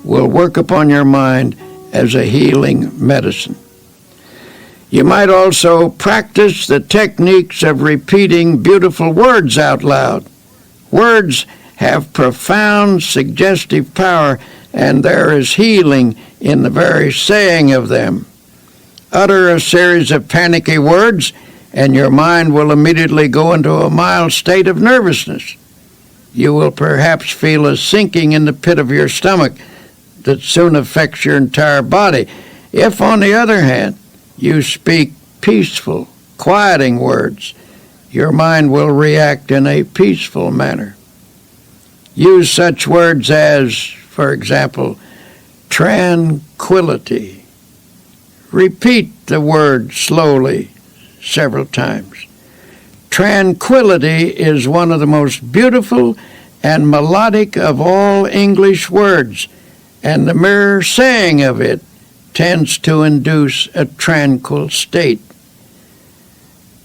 will work upon your mind as a healing medicine. You might also practice the techniques of repeating beautiful words out loud. Words have profound suggestive power, and there is healing in the very saying of them. Utter a series of panicky words, and your mind will immediately go into a mild state of nervousness. You will perhaps feel a sinking in the pit of your stomach that soon affects your entire body. If, on the other hand, you speak peaceful, quieting words, your mind will react in a peaceful manner. Use such words as, for example, tranquility. Repeat the word slowly several times. Tranquility is one of the most beautiful and melodic of all English words, and the mere saying of it tends to induce a tranquil state.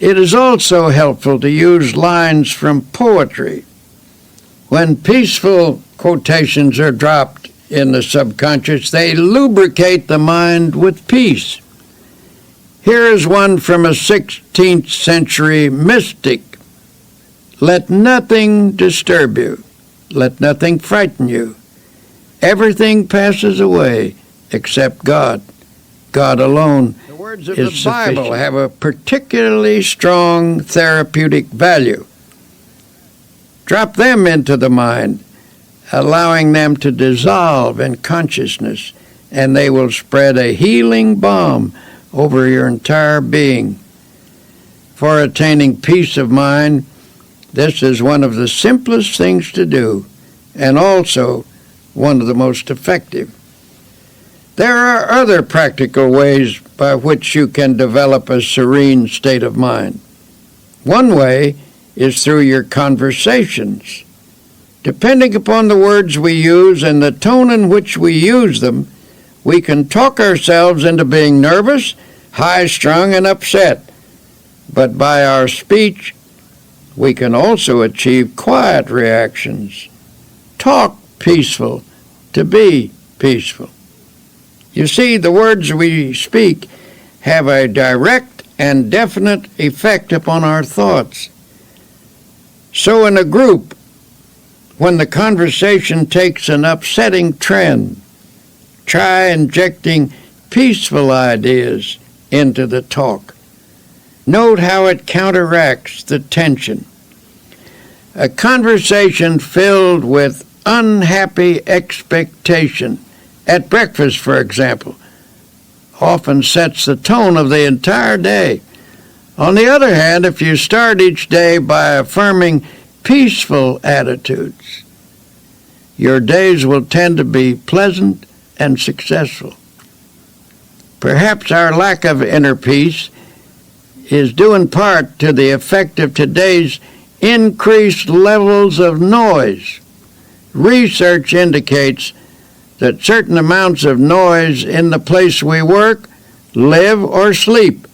It is also helpful to use lines from poetry. When peaceful quotations are dropped in the subconscious, they lubricate the mind with peace. Here is one from a 16th century mystic. Let nothing disturb you. Let nothing frighten you. Everything passes away except God. God alone the words of the Bible have a particularly strong therapeutic value. Drop them into the mind, allowing them to dissolve in consciousness, and they will spread a healing balm over your entire being. For attaining peace of mind, this is one of the simplest things to do, and also one of the most effective. There are other practical ways by which you can develop a serene state of mind. One way is through your conversations. Depending upon the words we use and the tone in which we use them, we can talk ourselves into being nervous, high-strung, and upset. But by our speech, we can also achieve quiet reactions. Talk peaceful to be peaceful. You see, the words we speak have a direct and definite effect upon our thoughts. So in a group, when the conversation takes an upsetting trend, try injecting peaceful ideas into the talk. Note how it counteracts the tension. A conversation filled with unhappy expectation, at breakfast, for example, often sets the tone of the entire day. On the other hand, if you start each day by affirming peaceful attitudes, your days will tend to be pleasant and successful. Perhaps our lack of inner peace is due in part to the effect of today's increased levels of noise. Research indicates that certain amounts of noise in the place we work, live, or sleep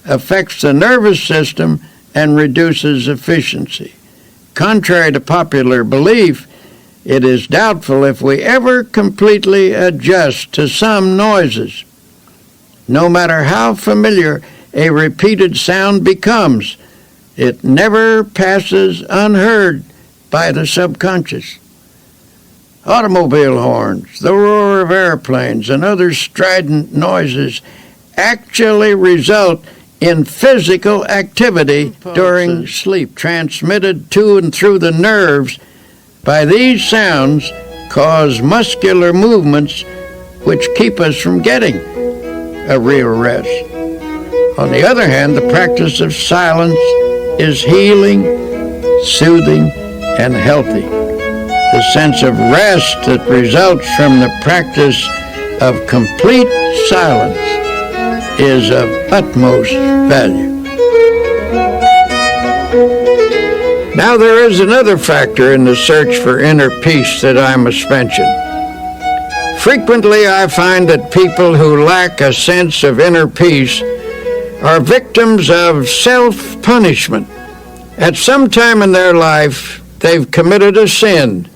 affects the nervous system and reduces efficiency. Contrary to popular belief, it is doubtful if we ever completely adjust to some noises. No matter how familiar a repeated sound becomes, it never passes unheard by the subconscious. Automobile horns, the roar of airplanes, and other strident noises actually result in physical activity during sleep, transmitted to and through the nerves by these sounds, cause muscular movements which keep us from getting a real rest. On the other hand, the practice of silence is healing, soothing, and healthy. The sense of rest that results from the practice of complete silence is of utmost value. Now there is another factor in the search for inner peace that I must mention. Frequently I find that people who lack a sense of inner peace are victims of self-punishment. At some time in their life, they've committed a sin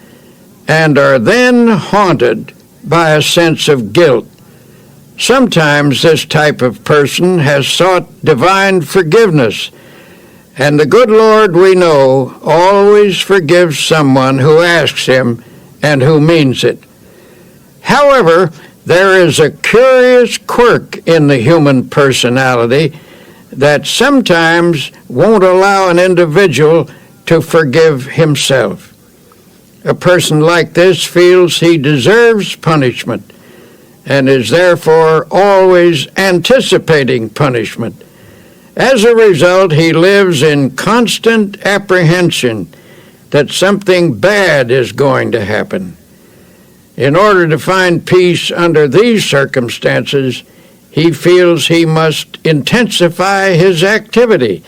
and are then haunted by a sense of guilt. Sometimes this type of person has sought divine forgiveness, and the good Lord, we know, always forgives someone who asks him and who means it. However, there is a curious quirk in the human personality that sometimes won't allow an individual to forgive himself. A person like this feels he deserves punishment and is therefore always anticipating punishment. As a result, he lives in constant apprehension that something bad is going to happen. In order to find peace under these circumstances, he feels he must intensify his activity.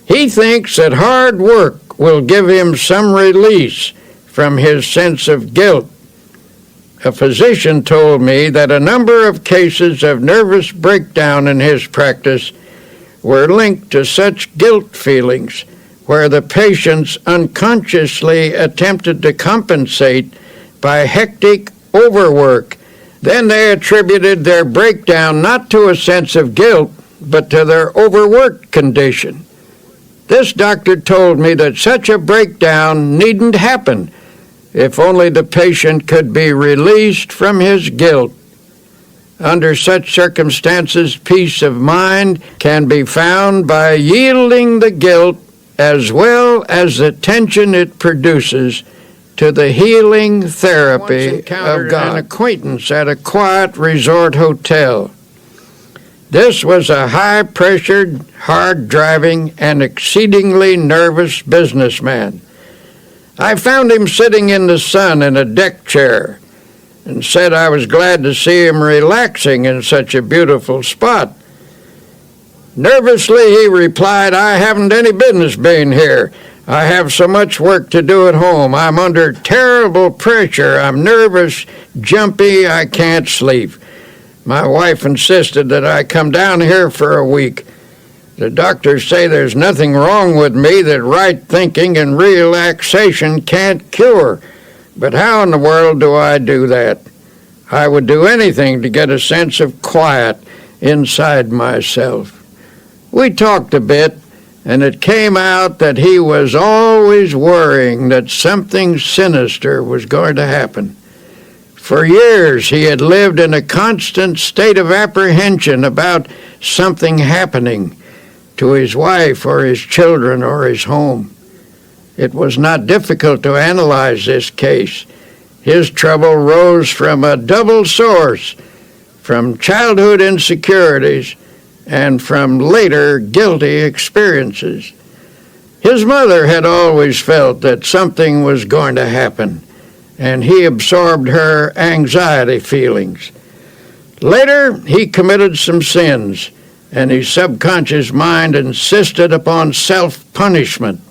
He thinks that hard work will give him some release from his sense of guilt. A physician told me that a number of cases of nervous breakdown in his practice were linked to such guilt feelings, where the patients unconsciously attempted to compensate by hectic overwork. Then they attributed their breakdown not to a sense of guilt, but to their overworked condition. This doctor told me that such a breakdown needn't happen if only the patient could be released from his guilt. Under such circumstances, peace of mind can be found by yielding the guilt as well as the tension it produces to the healing therapy of God. An acquaintance at a quiet resort hotel. This was a high-pressured, hard-driving, and exceedingly nervous businessman. I found him sitting in the sun in a deck chair and said I was glad to see him relaxing in such a beautiful spot. Nervously, he replied, "I haven't any business being here. I have so much work to do at home. I'm under terrible pressure. I'm nervous, jumpy, I can't sleep. My wife insisted that I come down here for a week. The doctors say there's nothing wrong with me that right thinking and relaxation can't cure. But how in the world do I do that? I would do anything to get a sense of quiet inside myself." We talked a bit, and it came out that he was always worrying that something sinister was going to happen. For years, he had lived in a constant state of apprehension about something happening to his wife or his children or his home. It was not difficult to analyze this case. His trouble rose from a double source, from childhood insecurities and from later guilty experiences. His mother had always felt that something was going to happen, and he absorbed her anxiety feelings. Later, he committed some sins, and his subconscious mind insisted upon self-punishment.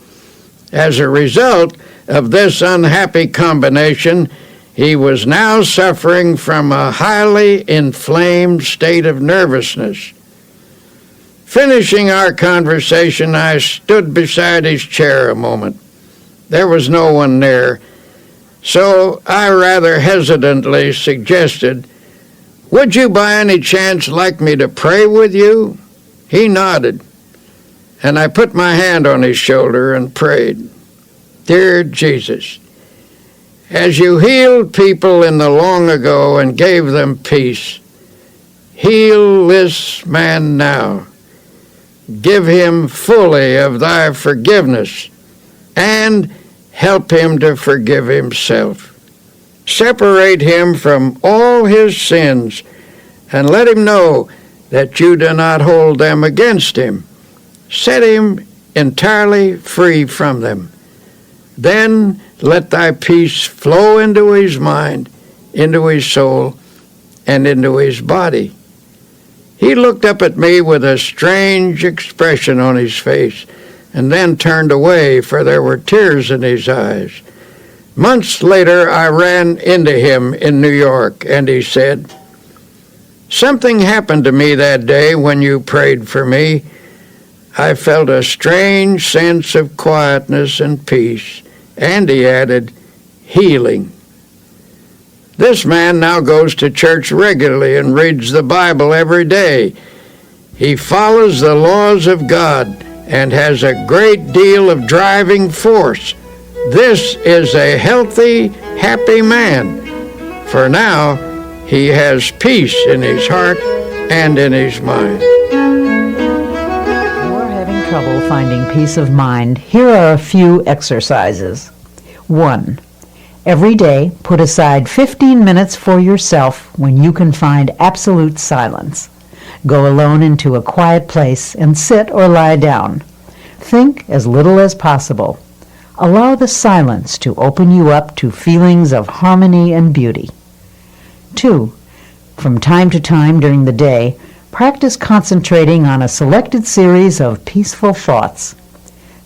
As a result of this unhappy combination, he was now suffering from a highly inflamed state of nervousness. Finishing our conversation, I stood beside his chair a moment. There was no one near, so I rather hesitantly suggested, "Would you by any chance like me to pray with you?" He nodded, and I put my hand on his shoulder and prayed. "Dear Jesus, as you healed people in the long ago and gave them peace, heal this man now. Give him fully of thy forgiveness and help him to forgive himself. Separate him from all his sins and let him know that you do not hold them against him. Set him entirely free from them. Then let thy peace flow into his mind, into his soul, and into his body." He looked up at me with a strange expression on his face, and then turned away, for there were tears in his eyes. Months later, I ran into him in New York, and he said, "Something happened to me that day when you prayed for me. I felt a strange sense of quietness and peace, and," he added, "healing." This man now goes to church regularly and reads the Bible every day. He follows the laws of God and has a great deal of driving force. This is a healthy, happy man, for now he has peace in his heart and in his mind. You're having trouble finding peace of mind. Here are a few exercises. 1. Every day, put aside 15 minutes for yourself when you can find absolute silence. Go alone into a quiet place and sit or lie down. Think as little as possible. Allow the silence to open you up to feelings of harmony and beauty. 2. From time to time during the day, practice concentrating on a selected series of peaceful thoughts.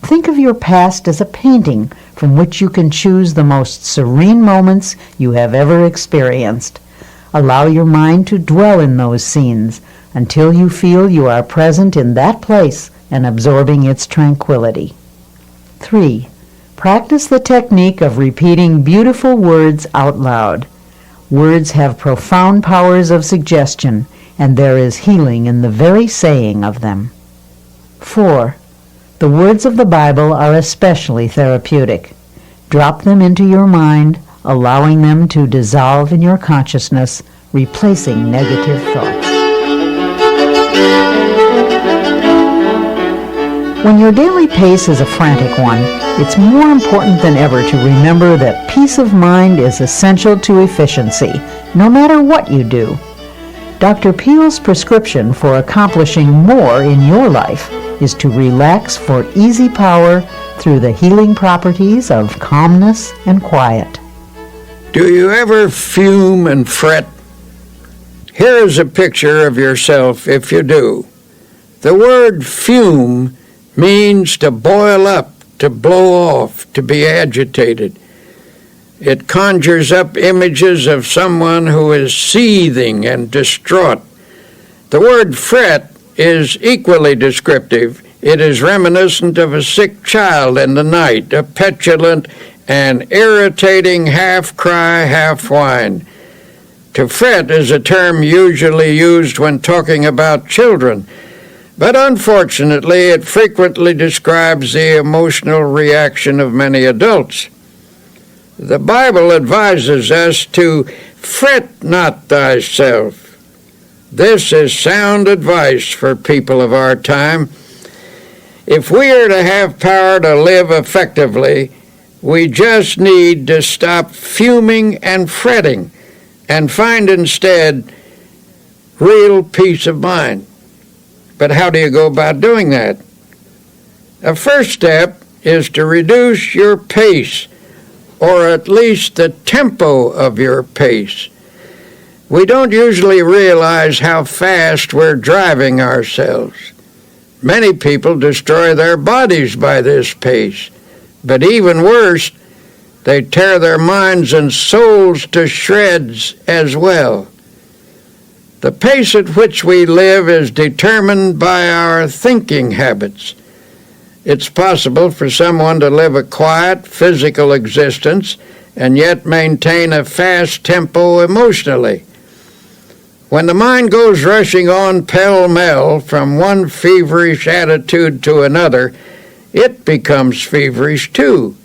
Think of your past as a painting from which you can choose the most serene moments you have ever experienced. Allow your mind to dwell in those scenes until you feel you are present in that place and absorbing its tranquility. 3. Practice the technique of repeating beautiful words out loud. Words have profound powers of suggestion, and there is healing in the very saying of them. 4. The words of the Bible are especially therapeutic. Drop them into your mind, allowing them to dissolve in your consciousness, replacing negative thoughts. When your daily pace is a frantic one, it's more important than ever to remember that peace of mind is essential to efficiency, no matter what you do. Dr. Peale's prescription for accomplishing more in your life is to relax for easy power through the healing properties of calmness and quiet. Do you ever fume and fret? Here is a picture of yourself if you do. The word fume means to boil up, to blow off, to be agitated. It conjures up images of someone who is seething and distraught. The word fret is equally descriptive. It is reminiscent of a sick child in the night, a petulant and irritating half-cry, half-whine. To fret is a term usually used when talking about children, but unfortunately it frequently describes the emotional reaction of many adults. The Bible advises us to fret not thyself. This is sound advice for people of our time. If we are to have power to live effectively, we just need to stop fuming and fretting and find instead real peace of mind. But how do you go about doing that? A first step is to reduce your pace, or at least the tempo of your pace. We don't usually realize how fast we're driving ourselves. Many people destroy their bodies by this pace, but even worse, they tear their minds and souls to shreds as well. The pace at which we live is determined by our thinking habits. It's possible for someone to live a quiet, physical existence and yet maintain a fast tempo emotionally. When the mind goes rushing on pell-mell from one feverish attitude to another, it becomes feverish too.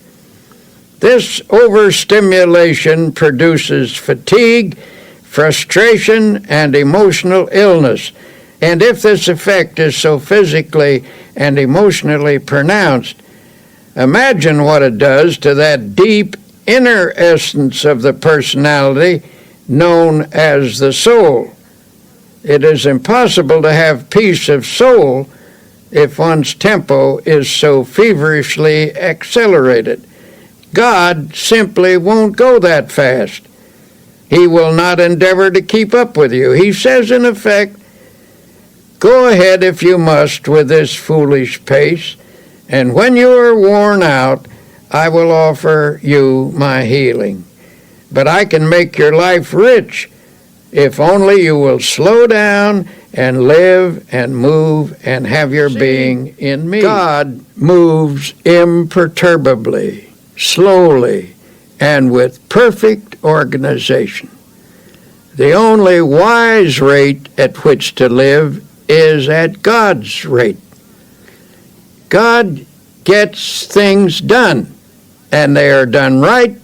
This overstimulation produces fatigue, frustration, and emotional illness. And if this effect is so physically and emotionally pronounced, imagine what it does to that deep inner essence of the personality known as the soul. It is impossible to have peace of soul if one's tempo is so feverishly accelerated. God simply won't go that fast. He will not endeavor to keep up with you. He says, in effect, go ahead if you must with this foolish pace, and when you are worn out, I will offer you my healing. But I can make your life rich if only you will slow down and live and move and have your being in me. God moves imperturbably, slowly, and with perfect organization. The only wise rate at which to live is at God's rate. God gets things done, and they are done right,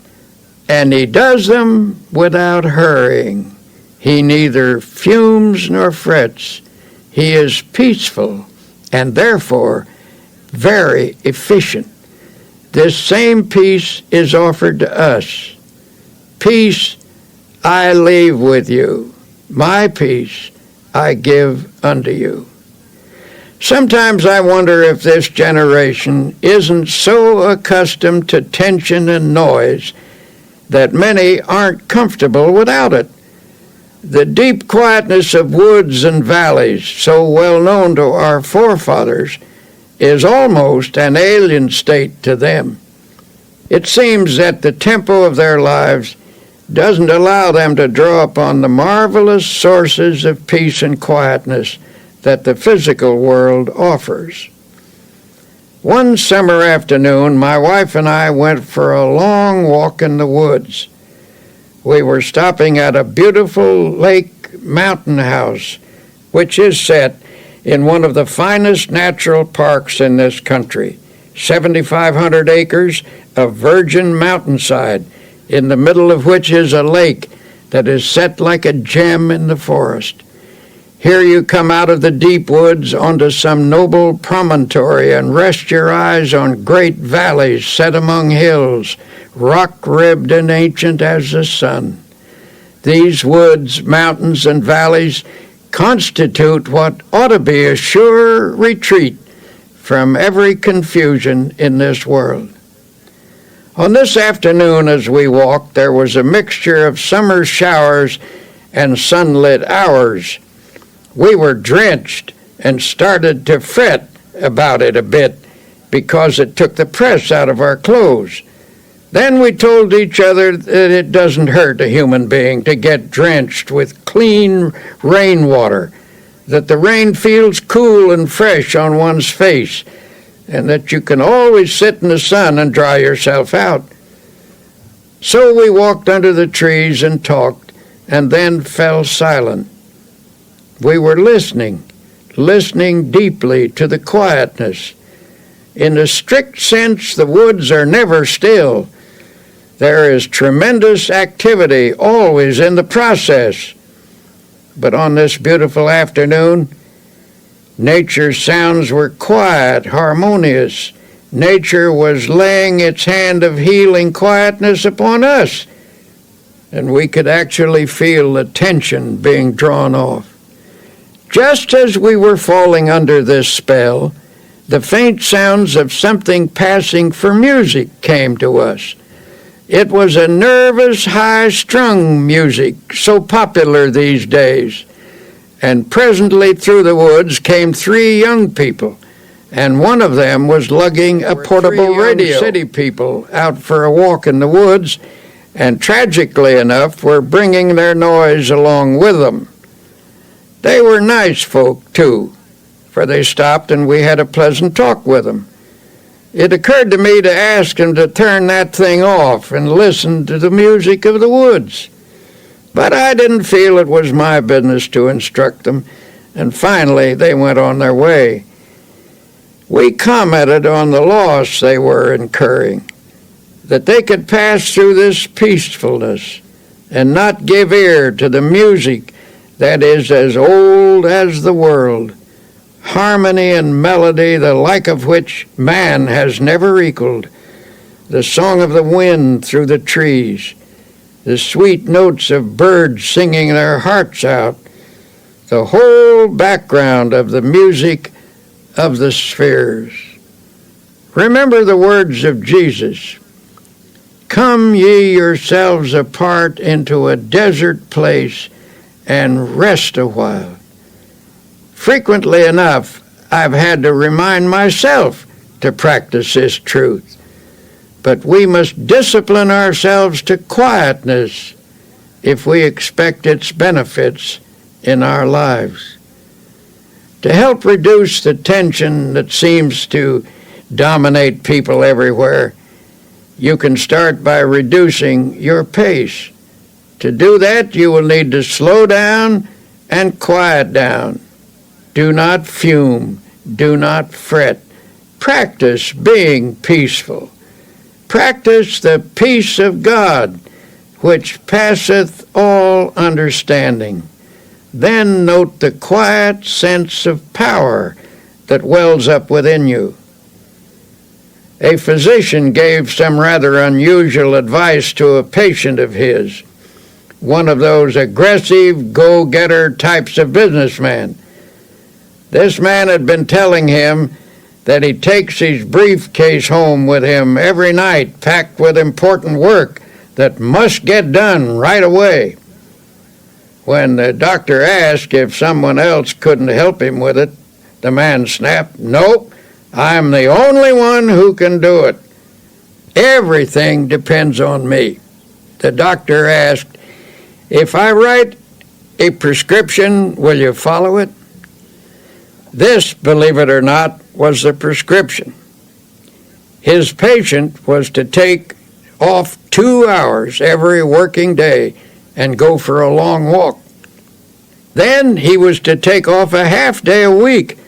and he does them without hurrying. He neither fumes nor frets. He is peaceful and therefore very efficient. This same peace is offered to us. Peace I leave with you. My peace I give unto you. Sometimes I wonder if this generation isn't so accustomed to tension and noise that many aren't comfortable without it. The deep quietness of woods and valleys, so well known to our forefathers, is almost an alien state to them. It seems that the tempo of their lives doesn't allow them to draw upon the marvelous sources of peace and quietness that the physical world offers. One summer afternoon, my wife and I went for a long walk in the woods. We were stopping at a beautiful lake mountain house, which is set in one of the finest natural parks in this country, 7,500 acres of virgin mountainside, in the middle of which is a lake that is set like a gem in the forest. Here you come out of the deep woods onto some noble promontory and rest your eyes on great valleys set among hills, rock-ribbed and ancient as the sun. These woods, mountains, and valleys constitute what ought to be a sure retreat from every confusion in this world. On this afternoon as we walked, there was a mixture of summer showers and sunlit hours. We were drenched and started to fret about it a bit because it took the press out of our clothes. Then we told each other that it doesn't hurt a human being to get drenched with clean rainwater, that the rain feels cool and fresh on one's face, and that you can always sit in the sun and dry yourself out. So we walked under the trees and talked, and then fell silent. We were listening deeply to the quietness. In the strict sense, the woods are never still. There is tremendous activity always in the process. But on this beautiful afternoon, nature's sounds were quiet, harmonious. Nature was laying its hand of healing quietness upon us, and we could actually feel the tension being drawn off. Just as we were falling under this spell, the faint sounds of something passing for music came to us. It was a nervous, high-strung music, so popular these days. And presently through the woods came 3 young people, and one of them was lugging a portable radio. City people out for a walk in the woods, and tragically enough were bringing their noise along with them. They were nice folk, too, for they stopped and we had a pleasant talk with them. It occurred to me to ask them to turn that thing off and listen to the music of the woods. But I didn't feel it was my business to instruct them, and finally they went on their way. We commented on the loss they were incurring, that they could pass through this peacefulness and not give ear to the music that is as old as the world, harmony and melody the like of which man has never equaled, the song of the wind through the trees, the sweet notes of birds singing their hearts out, the whole background of the music of the spheres. Remember the words of Jesus, "Come ye yourselves apart into a desert place and rest a while." Frequently enough, I've had to remind myself to practice this truth. But we must discipline ourselves to quietness if we expect its benefits in our lives. To help reduce the tension that seems to dominate people everywhere, you can start by reducing your pace. To do that, you will need to slow down and quiet down. Do not fume. Do not fret. Practice being peaceful. Practice the peace of God, which passeth all understanding. Then note the quiet sense of power that wells up within you. A physician gave some rather unusual advice to a patient of his, one of those aggressive, go-getter types of businessman. This man had been telling him that he takes his briefcase home with him every night, packed with important work that must get done right away. When the doctor asked if someone else couldn't help him with it, the man snapped, "Nope, I'm the only one who can do it. Everything depends on me." The doctor asked, "If I write a prescription, will you follow it?" This, believe it or not, was the prescription. His patient was to take off 2 hours every working day and go for a long walk. Then he was to take off a half day a week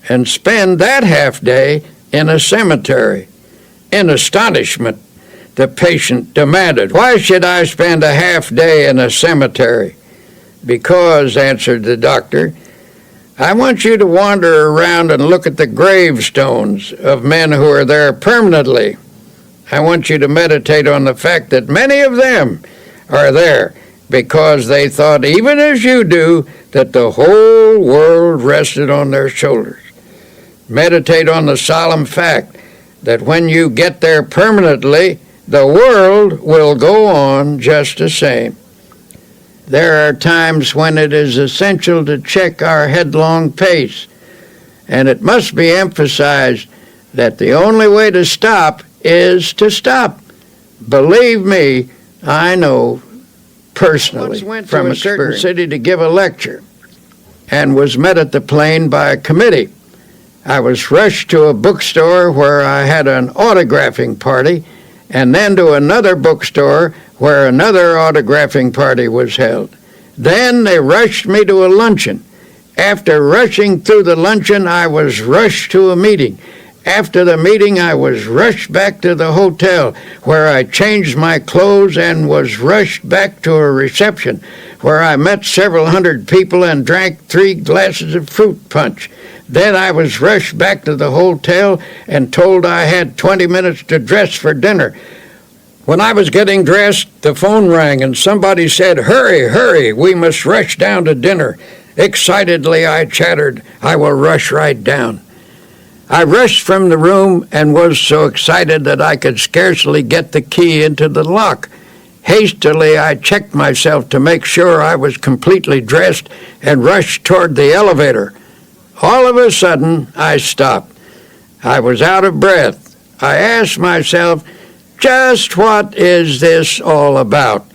and spend that half day in a cemetery. In astonishment, the patient demanded, "Why should I spend a half day in a cemetery?" "Because," answered the doctor, "I want you to wander around and look at the gravestones of men who are there permanently. I want you to meditate on the fact that many of them are there because they thought, even as you do, that the whole world rested on their shoulders. Meditate on the solemn fact that when you get there permanently, the world will go on just the same. There are times when it is essential to check our headlong pace, and it must be emphasized that the only way to stop is to stop. Believe me, I know personally from a certain city to give a lecture and was met at the plane by a committee. I was rushed to a bookstore where I had an autographing party, and then to another bookstore where another autographing party was held. Then they rushed me to a luncheon. After rushing through the luncheon, I was rushed to a meeting. After the meeting, I was rushed back to the hotel, where I changed my clothes and was rushed back to a reception, where I met several hundred people and drank 3 glasses of fruit punch. Then I was rushed back to the hotel and told I had 20 minutes to dress for dinner. When I was getting dressed, the phone rang and somebody said, "Hurry, hurry, we must rush down to dinner." Excitedly I chattered, "I will rush right down." I rushed from the room and was so excited that I could scarcely get the key into the lock. Hastily I checked myself to make sure I was completely dressed and rushed toward the elevator. All of a sudden, I stopped. I was out of breath. I asked myself, just what is this all about?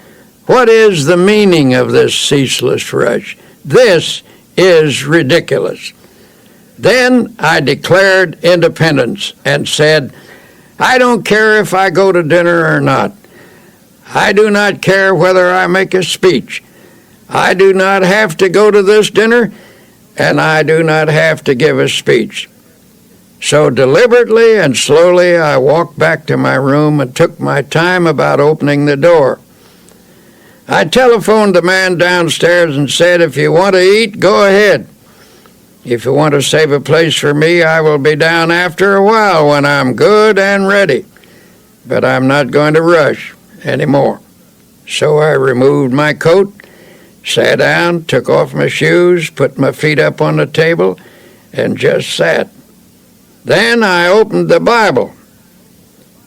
What is the meaning of this ceaseless rush? This is ridiculous. Then I declared independence and said, I don't care if I go to dinner or not. I do not care whether I make a speech. I do not have to go to this dinner, and I do not have to give a speech. So deliberately and slowly I walked back to my room and took my time about opening the door. I telephoned the man downstairs and said, if you want to eat, go ahead. If you want to save a place for me, I will be down after a while when I'm good and ready. But I'm not going to rush anymore. So I removed my coat, sat down, took off my shoes, put my feet up on the table, and just sat. Then I opened the Bible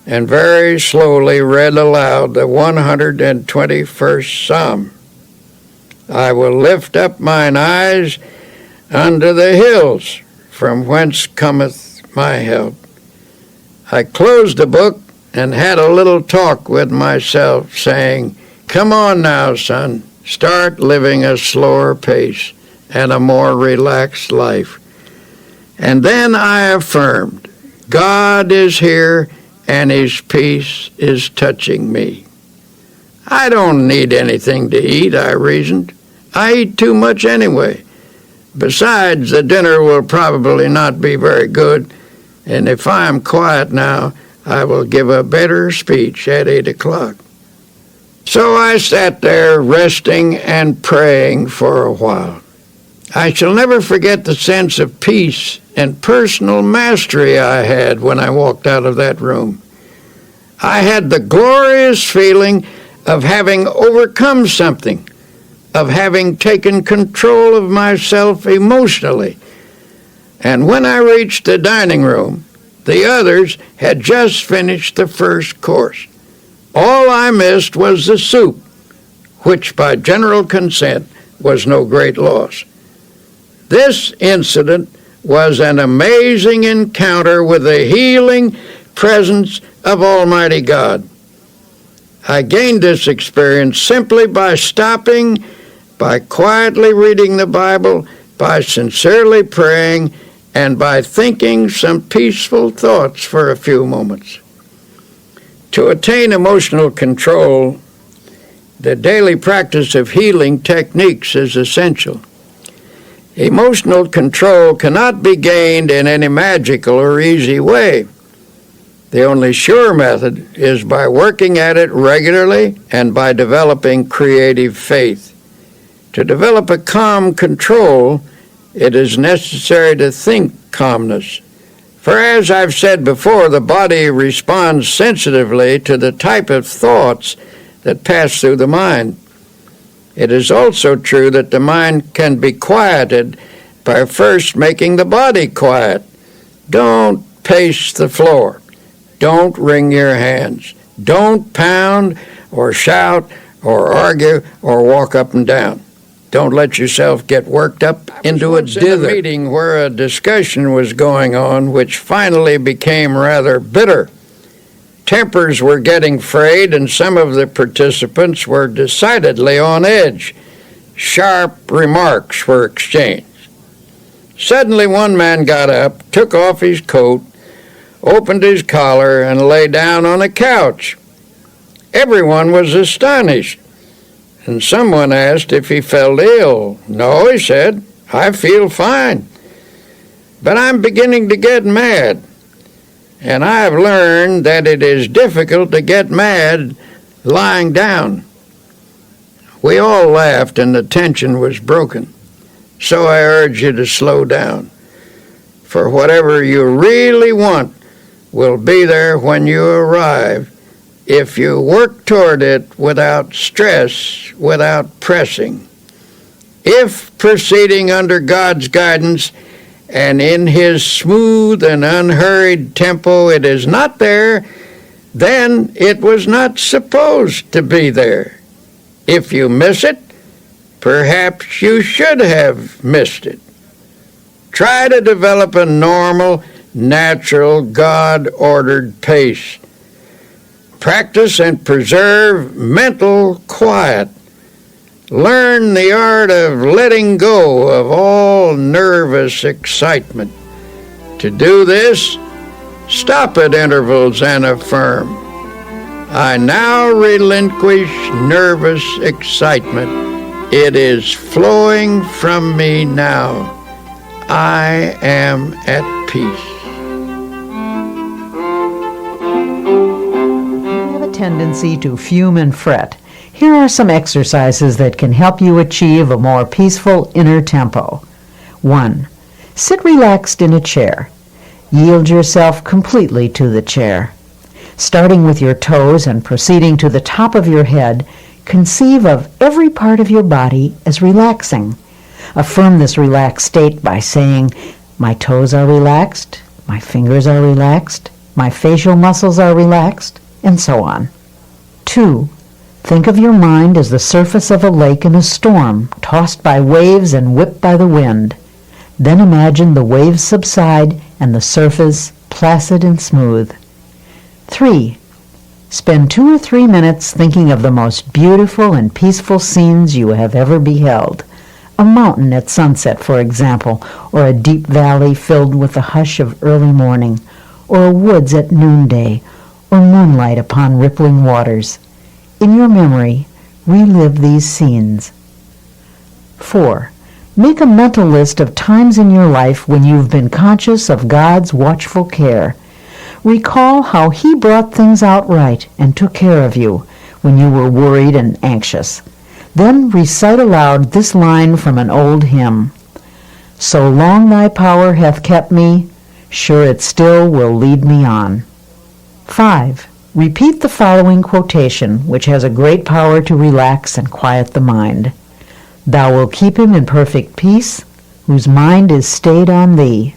and very slowly read aloud the 121st Psalm. I will lift up mine eyes unto the hills, from whence cometh my help. I closed the book and had a little talk with myself, saying, come on now, son, start living a slower pace and a more relaxed life. And then I affirmed, God is here and his peace is touching me. I don't need anything to eat, I reasoned. I eat too much anyway. Besides, the dinner will probably not be very good, and if I am quiet now, I will give a better speech at 8 o'clock. So I sat there resting and praying for a while. I shall never forget the sense of peace and personal mastery I had when I walked out of that room. I had the glorious feeling of having overcome something, of having taken control of myself emotionally. And when I reached the dining room, the others had just finished the first course. All I missed was the soup, which by general consent was no great loss. This incident was an amazing encounter with the healing presence of Almighty God. I gained this experience simply by stopping, by quietly reading the Bible, by sincerely praying, and by thinking some peaceful thoughts for a few moments. To attain emotional control, the daily practice of healing techniques is essential. Emotional control cannot be gained in any magical or easy way. The only sure method is by working at it regularly and by developing creative faith. To develop a calm control, it is necessary to think calmness. For as I've said before, the body responds sensitively to the type of thoughts that pass through the mind. It is also true that the mind can be quieted by first making the body quiet. Don't pace the floor. Don't wring your hands. Don't pound or shout or argue or walk up and down. Don't let yourself get worked up into a dither. In a meeting where a discussion was going on which finally became rather bitter. Tempers were getting frayed and some of the participants were decidedly on edge. Sharp remarks were exchanged. Suddenly one man got up, took off his coat, opened his collar, and lay down on a couch. Everyone was astonished, and someone asked if he felt ill. No, he said, I feel fine, but I'm beginning to get mad, and I've learned that it is difficult to get mad lying down. We all laughed, and the tension was broken. So I urge you to slow down, for whatever you really want will be there when you arrive if you work toward it without stress, without pressing. If proceeding under God's guidance and in His smooth and unhurried tempo it is not there, then it was not supposed to be there. If you miss it, perhaps you should have missed it. Try to develop a normal, natural, God-ordered pace. Practice and preserve mental quiet. Learn the art of letting go of all nervous excitement. To do this, stop at intervals and affirm, I now relinquish nervous excitement. It is flowing from me now. I am at peace. Tendency to fume and fret. Here are some exercises that can help you achieve a more peaceful inner tempo. 1. Sit relaxed in a chair. Yield yourself completely to the chair. Starting with your toes and proceeding to the top of your head, conceive of every part of your body as relaxing. Affirm this relaxed state by saying, my toes are relaxed, my fingers are relaxed, my facial muscles are relaxed, and so on. 2. Think of your mind as the surface of a lake in a storm, tossed by waves and whipped by the wind. Then imagine the waves subside and the surface placid and smooth. 3. Spend 2 or 3 minutes thinking of the most beautiful and peaceful scenes you have ever beheld. A mountain at sunset, for example, or a deep valley filled with the hush of early morning, or a woods at noonday, or moonlight upon rippling waters. In your memory, relive these scenes. 4. Make a mental list of times in your life when you've been conscious of God's watchful care. Recall how He brought things out right and took care of you when you were worried and anxious. Then recite aloud this line from an old hymn. So long thy power hath kept me, sure it still will lead me on. 5. Repeat the following quotation, which has a great power to relax and quiet the mind. Thou wilt keep him in perfect peace, whose mind is stayed on thee.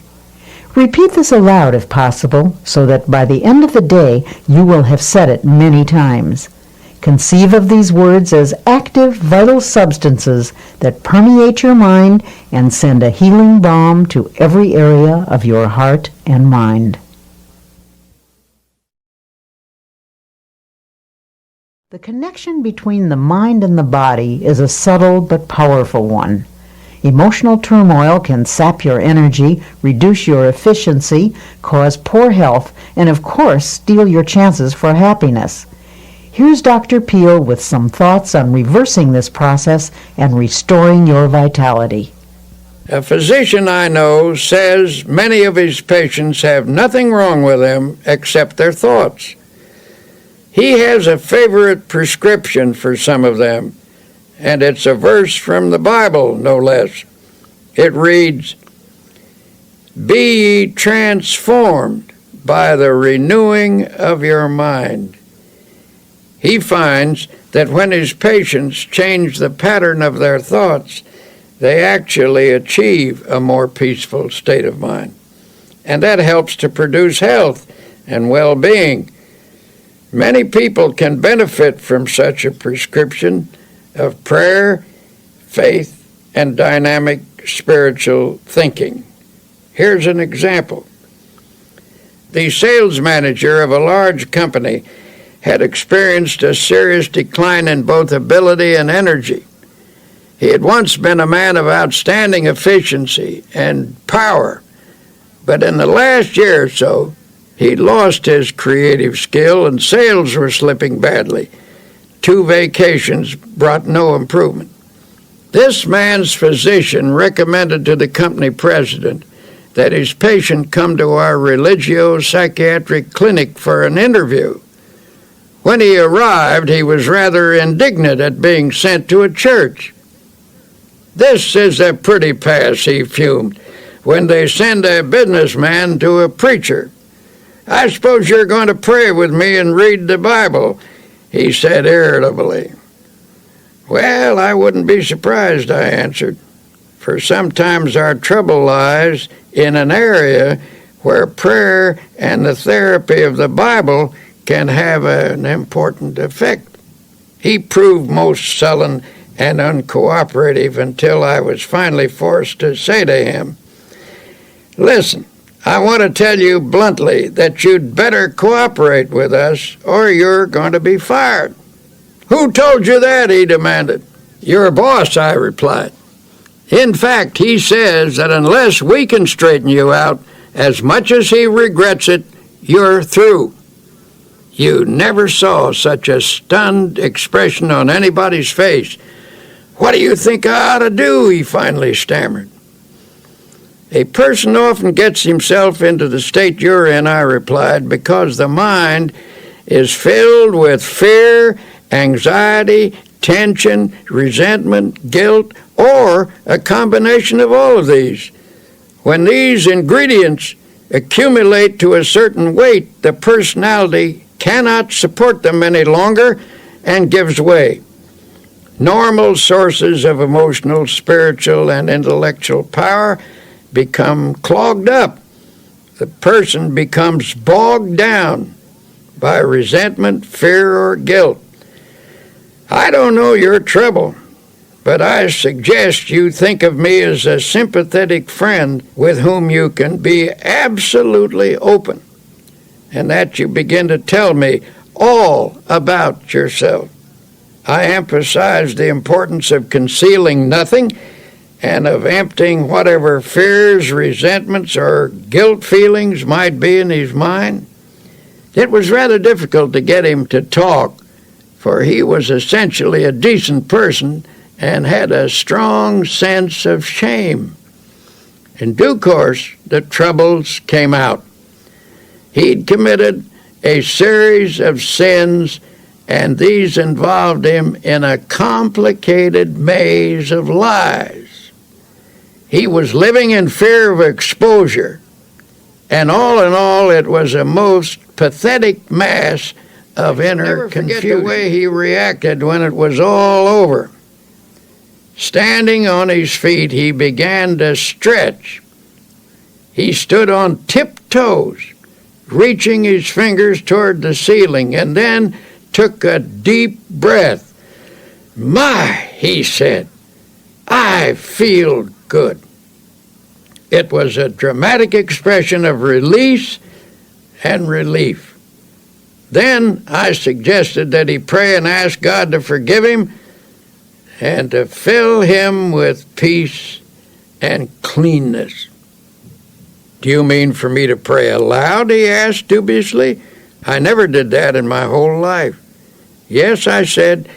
Repeat this aloud if possible, so that by the end of the day you will have said it many times. Conceive of these words as active, vital substances that permeate your mind and send a healing balm to every area of your heart and mind. The connection between the mind and the body is a subtle but powerful one. Emotional turmoil can sap your energy, reduce your efficiency, cause poor health, and of course steal your chances for happiness. Here's Dr. Peale with some thoughts on reversing this process and restoring your vitality. A physician I know says many of his patients have nothing wrong with them except their thoughts. He has a favorite prescription for some of them, and it's a verse from the Bible, no less. It reads, "Be ye transformed by the renewing of your mind." He finds that when his patients change the pattern of their thoughts, they actually achieve a more peaceful state of mind. And that helps to produce health and well-being. Many people can benefit from such a prescription of prayer, faith, and dynamic spiritual thinking. Here's an example. The sales manager of a large company had experienced a serious decline in both ability and energy. He had once been a man of outstanding efficiency and power, but in the last year or so, he'd lost his creative skill and sales were slipping badly. 2 vacations brought no improvement. This man's physician recommended to the company president that his patient come to our religio-psychiatric clinic for an interview. When he arrived, he was rather indignant at being sent to a church. "This is a pretty pass," he fumed, "when they send a businessman to a preacher. I suppose you're going to pray with me and read the Bible," he said irritably. "Well, I wouldn't be surprised," I answered, "for sometimes our trouble lies in an area where prayer and the therapy of the Bible can have an important effect." He proved most sullen and uncooperative until I was finally forced to say to him, "Listen, I want to tell you bluntly that you'd better cooperate with us or you're going to be fired." "Who told you that?" he demanded. "Your boss," I replied. "In fact, he says that unless we can straighten you out, as much as he regrets it, you're through." You never saw such a stunned expression on anybody's face. "What do you think I ought to do?" he finally stammered. "A person often gets himself into the state you're in," I replied, "because the mind is filled with fear, anxiety, tension, resentment, guilt, or a combination of all of these. When these ingredients accumulate to a certain weight, the personality cannot support them any longer and gives way. Normal sources of emotional, spiritual, and intellectual power become clogged up. The person becomes bogged down by resentment, fear, or guilt. I don't know your trouble, but I suggest you think of me as a sympathetic friend with whom you can be absolutely open, and that you begin to tell me all about yourself. I emphasize the importance of concealing nothing and of emptying whatever fears, resentments, or guilt feelings might be in his mind. It was rather difficult to get him to talk, for he was essentially a decent person and had a strong sense of shame. In due course, the troubles came out. He'd committed a series of sins, and these involved him in a complicated maze of lies. He was living in fear of exposure, and all in all, it was a most pathetic mass of inner confusion. Never forget the way he reacted when it was all over. Standing on his feet, he began to stretch. He stood on tiptoes, reaching his fingers toward the ceiling, and then took a deep breath. "My," he said, "I feel good." It was a dramatic expression of release and relief. Then I suggested that he pray and ask God to forgive him and to fill him with peace and cleanness. "Do you mean for me to pray aloud?" he asked dubiously. "I never did that in my whole life." "Yes," I said,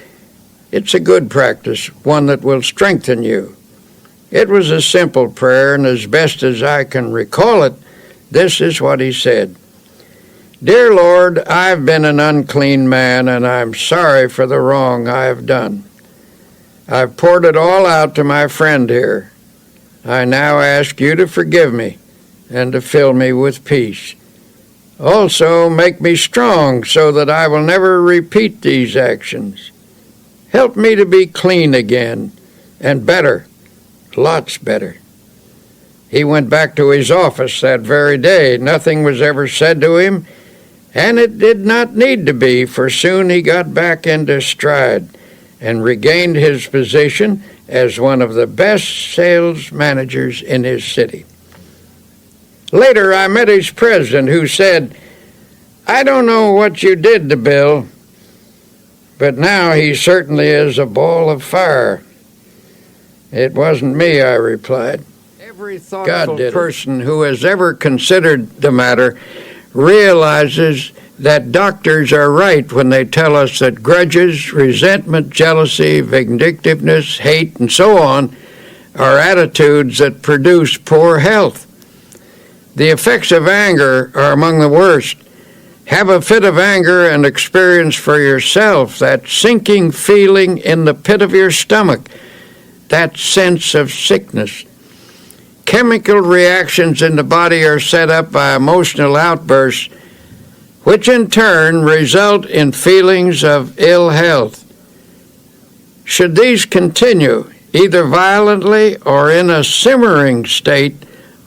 "it's a good practice, one that will strengthen you." It was a simple prayer, and as best as I can recall it, this is what he said. "Dear Lord, I've been an unclean man, and I'm sorry for the wrong I have done. I've poured it all out to my friend here. I now ask you to forgive me and to fill me with peace. Also, make me strong so that I will never repeat these actions. Help me to be clean again, and better, lots better." He went back to his office that very day. Nothing was ever said to him, and it did not need to be, for soon he got back into stride and regained his position as one of the best sales managers in his city. Later, I met his president, who said, "I don't know what you did to Bill, but now he certainly is a ball of fire." "It wasn't me," I replied. Every thoughtful person who has ever considered the matter realizes that doctors are right when they tell us that grudges, resentment, jealousy, vindictiveness, hate, and so on are attitudes that produce poor health. The effects of anger are among the worst. Have a fit of anger and experience for yourself that sinking feeling in the pit of your stomach, that sense of sickness. Chemical reactions in the body are set up by emotional outbursts, which in turn result in feelings of ill health. Should these continue, either violently or in a simmering state,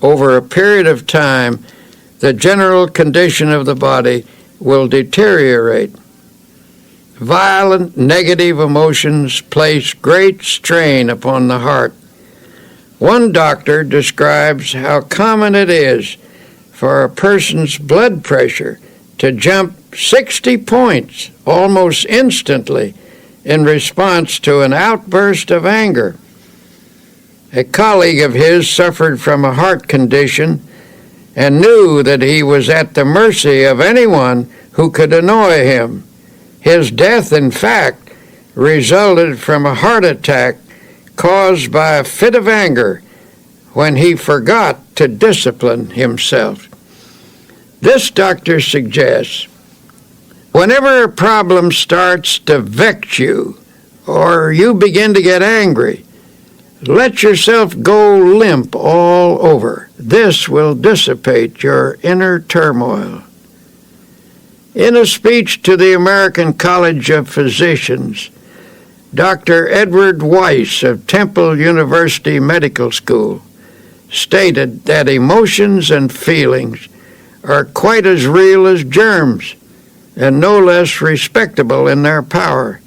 over a period of time, the general condition of the body will deteriorate. Violent negative emotions place great strain upon the heart. One doctor describes how common it is for a person's blood pressure to jump 60 points almost instantly in response to an outburst of anger. A colleague of his suffered from a heart condition and knew that he was at the mercy of anyone who could annoy him. His death, in fact, resulted from a heart attack caused by a fit of anger when he forgot to discipline himself. This doctor suggests, whenever a problem starts to vex you or you begin to get angry, let yourself go limp all over. This will dissipate your inner turmoil. In a speech to the American College of Physicians, Dr. Edward Weiss of Temple University Medical School stated that emotions and feelings are quite as real as germs and no less respectable in their power.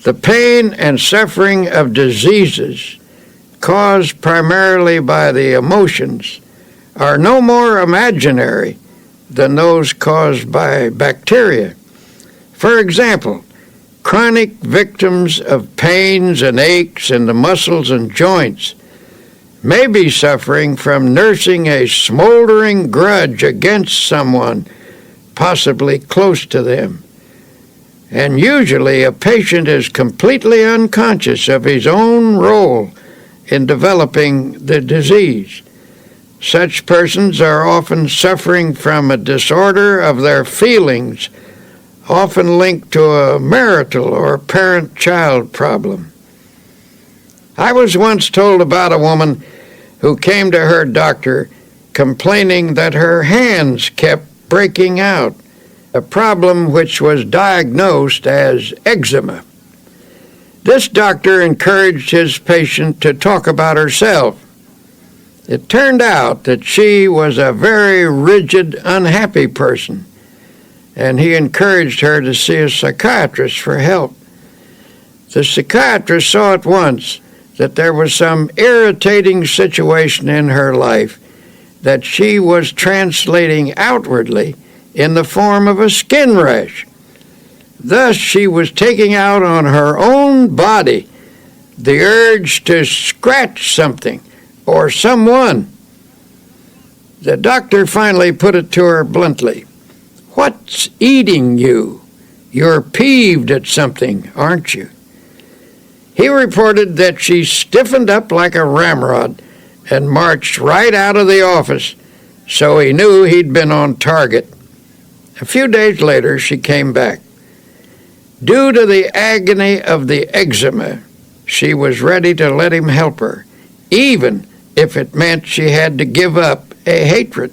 The pain and suffering of diseases caused primarily by the emotions are no more imaginary than those caused by bacteria. For example, chronic victims of pains and aches in the muscles and joints may be suffering from nursing a smoldering grudge against someone, possibly close to them. And usually a patient is completely unconscious of his own role in developing the disease. Such persons are often suffering from a disorder of their feelings, often linked to a marital or parent-child problem. I was once told about a woman who came to her doctor complaining that her hands kept breaking out, a problem which was diagnosed as eczema. This doctor encouraged his patient to talk about herself. It turned out that she was a very rigid, unhappy person, and he encouraged her to see a psychiatrist for help. The psychiatrist saw at once that there was some irritating situation in her life that she was translating outwardly in the form of a skin rash. Thus, she was taking out on her own body the urge to scratch something or someone. The doctor finally put it to her bluntly. "What's eating you? You're peeved at something, aren't you?" He reported that she stiffened up like a ramrod and marched right out of the office, so he knew he'd been on target. A few days later, she came back. Due to the agony of the eczema, she was ready to let him help her, even if it meant she had to give up a hatred.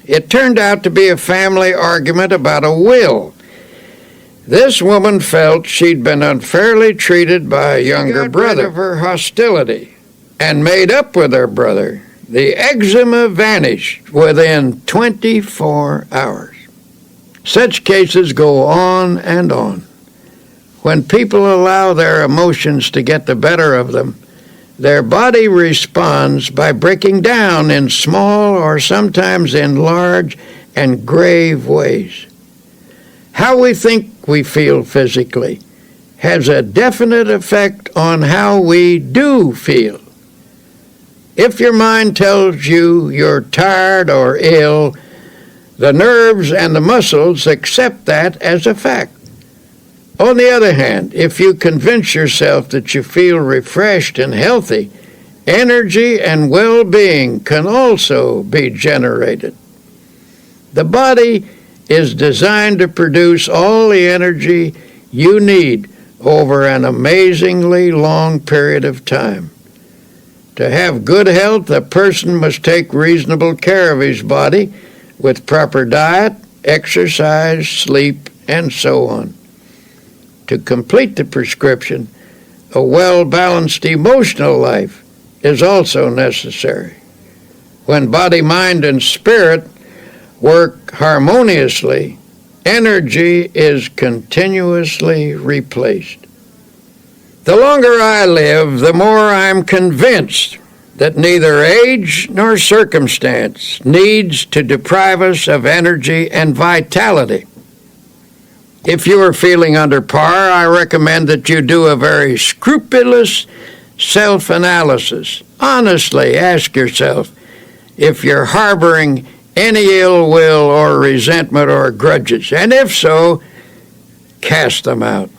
It turned out to be a family argument about a will. This woman felt she'd been unfairly treated by a younger brother of her hostility and made up with her brother. The eczema vanished within 24 hours. Such cases go on and on. When people allow their emotions to get the better of them, their body responds by breaking down in small or sometimes in large and grave ways. How we think we feel physically has a definite effect on how we do feel. If your mind tells you you're tired or ill, the nerves and the muscles accept that as a fact. On the other hand, if you convince yourself that you feel refreshed and healthy, energy and well-being can also be generated. The body is designed to produce all the energy you need over an amazingly long period of time. To have good health, a person must take reasonable care of his body with proper diet, exercise, sleep, and so on. To complete the prescription, a well-balanced emotional life is also necessary. When body, mind, and spirit work harmoniously, energy is continuously replaced. The longer I live, the more I'm convinced that neither age nor circumstance needs to deprive us of energy and vitality. If you are feeling under par, I recommend that you do a very scrupulous self-analysis. Honestly, ask yourself if you're harboring any ill will or resentment or grudges, and if so, cast them out.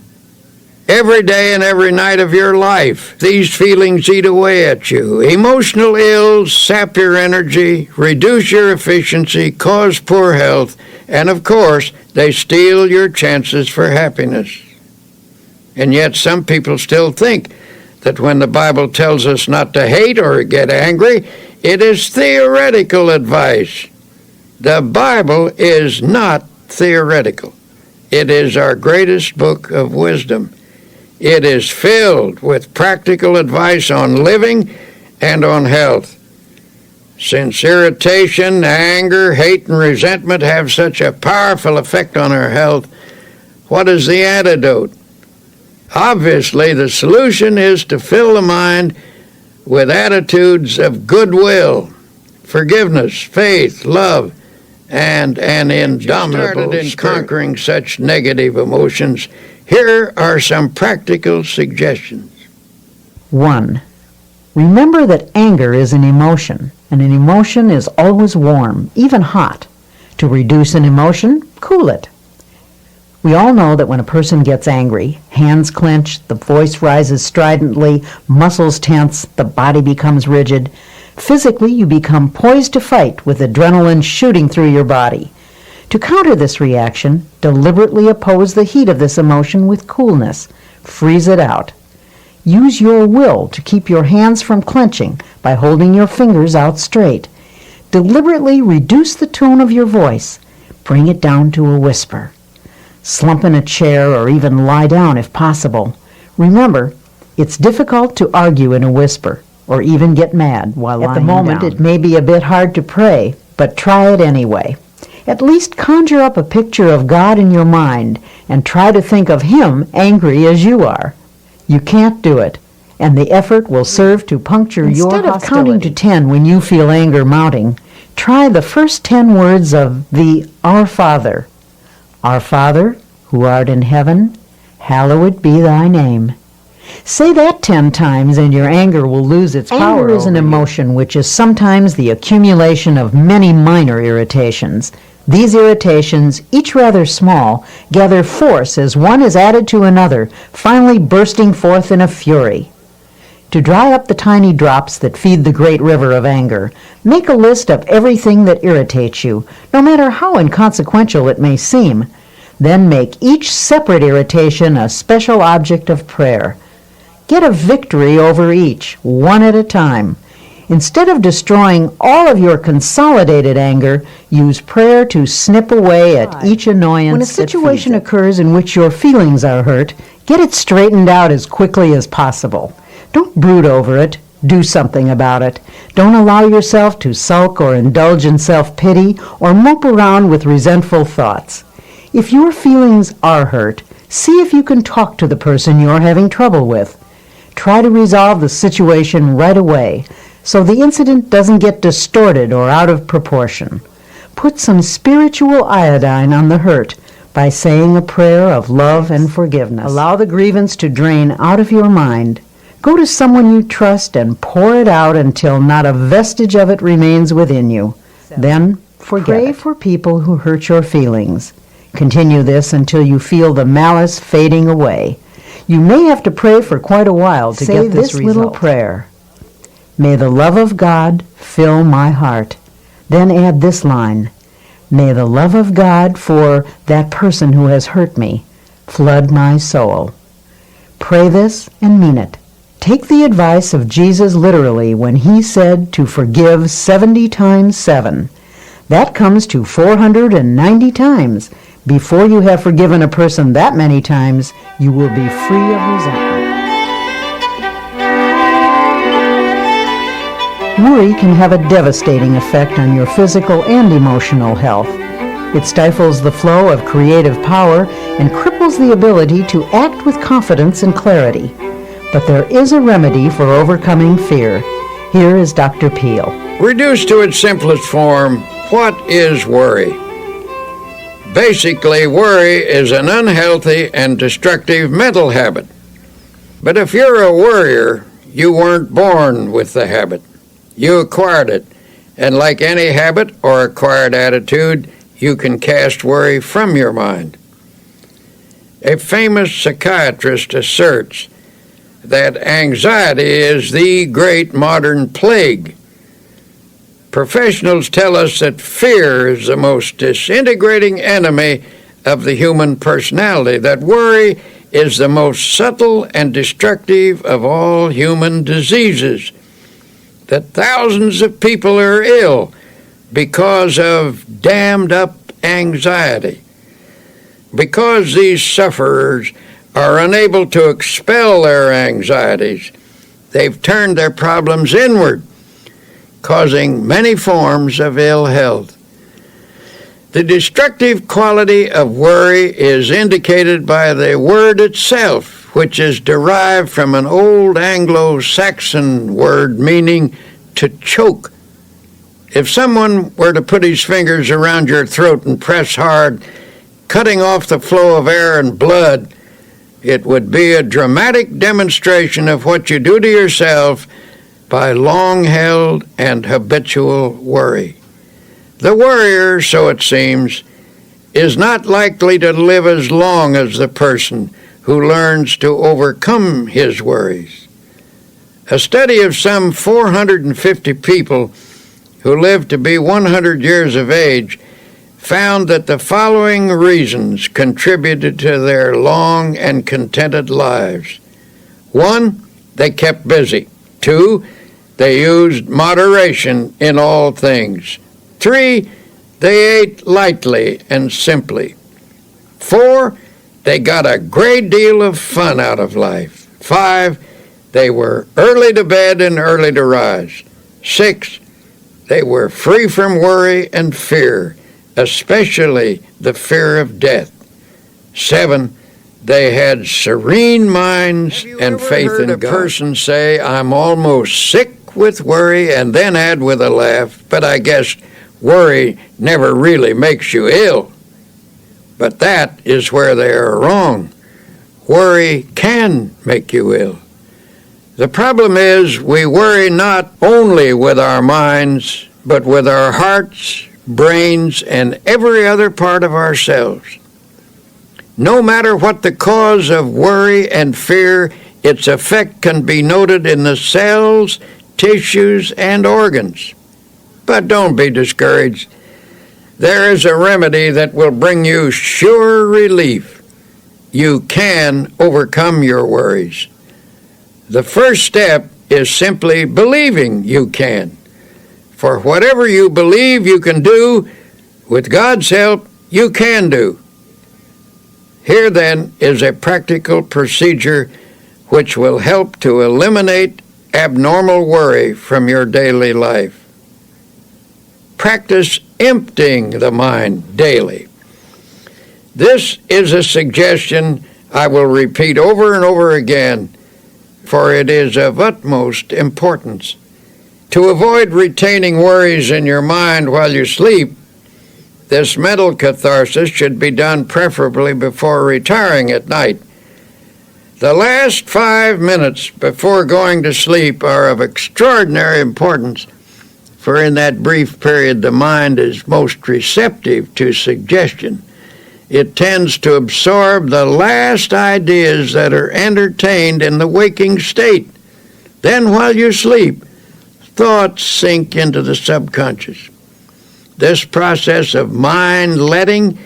Every day and every night of your life, these feelings eat away at you. Emotional ills sap your energy, reduce your efficiency, cause poor health, and of course, they steal your chances for happiness. And yet some people still think that when the Bible tells us not to hate or get angry, it is theoretical advice. The Bible is not theoretical. It is our greatest book of wisdom. It is filled with practical advice on living and on health. Since irritation, anger, hate, and resentment have such a powerful effect on our health, what is the antidote? Obviously, the solution is to fill the mind with attitudes of goodwill, forgiveness, faith, love, and an indomitable spirit. In conquering such negative emotions, here are some practical suggestions. 1. Remember that anger is an emotion, and an emotion is always warm, even hot. To reduce an emotion, cool it. We all know that when a person gets angry, hands clench, the voice rises stridently, muscles tense, the body becomes rigid. Physically, you become poised to fight with adrenaline shooting through your body. To counter this reaction, deliberately oppose the heat of this emotion with coolness. Freeze it out. Use your will to keep your hands from clenching by holding your fingers out straight. Deliberately reduce the tone of your voice. Bring it down to a whisper. Slump in a chair or even lie down if possible. Remember, it's difficult to argue in a whisper or even get mad while lying down. At the moment, it may be a bit hard to pray, but try it anyway. At least conjure up a picture of God in your mind and try to think of Him angry as you are. You can't do it, and the effort will serve to puncture your hostility. Instead of counting to 10 when you feel anger mounting, try the first 10 words of the Our Father. Our Father, who art in heaven, hallowed be thy name. Say that 10 times and your anger will lose its power. Anger is an emotion which is sometimes the accumulation of many minor irritations. These irritations, each rather small, gather force as one is added to another, finally bursting forth in a fury. To dry up the tiny drops that feed the great river of anger, make a list of everything that irritates you, no matter how inconsequential it may seem. Then make each separate irritation a special object of prayer. Get a victory over each, one at a time. Instead of destroying all of your consolidated anger, use prayer to snip away at each annoyance. When a situation occurs in which your feelings are hurt, get it straightened out as quickly as possible. Don't brood over it. Do something about it. Don't allow yourself to sulk or indulge in self-pity or mope around with resentful thoughts. If your feelings are hurt, see if you can talk to the person you're having trouble with. Try to resolve the situation right away, so the incident doesn't get distorted or out of proportion. Put some spiritual iodine on the hurt by saying a prayer of love and forgiveness. Allow the grievance to drain out of your mind. Go to someone you trust and pour it out until not a vestige of it remains within you. Then pray for people who hurt your feelings. Continue this until you feel the malice fading away. You may have to pray for quite a while to get this result. Say this little prayer. May the love of God fill my heart. Then add this line. May the love of God for that person who has hurt me flood my soul. Pray this and mean it. Take the advice of Jesus literally when he said to forgive 70 times 7. That comes to 490 times. Before you have forgiven a person that many times, you will be free of resentment. Worry can have a devastating effect on your physical and emotional health. It stifles the flow of creative power and cripples the ability to act with confidence and clarity. But there is a remedy for overcoming fear. Here is Dr. Peale. Reduced to its simplest form, what is worry? Basically, worry is an unhealthy and destructive mental habit. But if you're a worrier, you weren't born with the habit. You acquired it. And like any habit or acquired attitude, you can cast worry from your mind. A famous psychiatrist asserts that anxiety is the great modern plague. Professionals tell us that fear is the most disintegrating enemy of the human personality, that worry is the most subtle and destructive of all human diseases, that thousands of people are ill because of dammed-up anxiety. Because these sufferers are unable to expel their anxieties, they've turned their problems inward, causing many forms of ill health. The destructive quality of worry is indicated by the word itself, which is derived from an old Anglo-Saxon word meaning to choke. If someone were to put his fingers around your throat and press hard, cutting off the flow of air and blood, it would be a dramatic demonstration of what you do to yourself by long-held and habitual worry. The worrier, so it seems, is not likely to live as long as the person who learns to overcome his worries. A study of some 450 people who lived to be 100 years of age found that the following reasons contributed to their long and contented lives. 1, they kept busy. 2, they used moderation in all things. 3, they ate lightly and simply. 4, they got a great deal of fun out of life. 5, they were early to bed and early to rise. 6, they were free from worry and fear, especially the fear of death. 7, they had serene minds and faith in God. Have you ever heard a person say, "I'm almost sick with worry," and then add with a laugh, "But I guess worry never really makes you ill"? But that is where they are wrong. Worry can make you ill. The problem is we worry not only with our minds, but with our hearts, brains, and every other part of ourselves. No matter what the cause of worry and fear, its effect can be noted in the cells, tissues, and organs. But don't be discouraged. There is a remedy that will bring you sure relief. You can overcome your worries. The first step is simply believing you can. For whatever you believe you can do, with God's help, you can do. Here then is a practical procedure which will help to eliminate abnormal worry from your daily life. Practice emptying the mind daily. This is a suggestion I will repeat over and over again, for it is of utmost importance. To avoid retaining worries in your mind while you sleep, this mental catharsis should be done preferably before retiring at night. The last 5 minutes before going to sleep are of extraordinary importance, for in that brief period the mind is most receptive to suggestion. It tends to absorb the last ideas that are entertained in the waking state. Then while you sleep, thoughts sink into the subconscious. This process of mind letting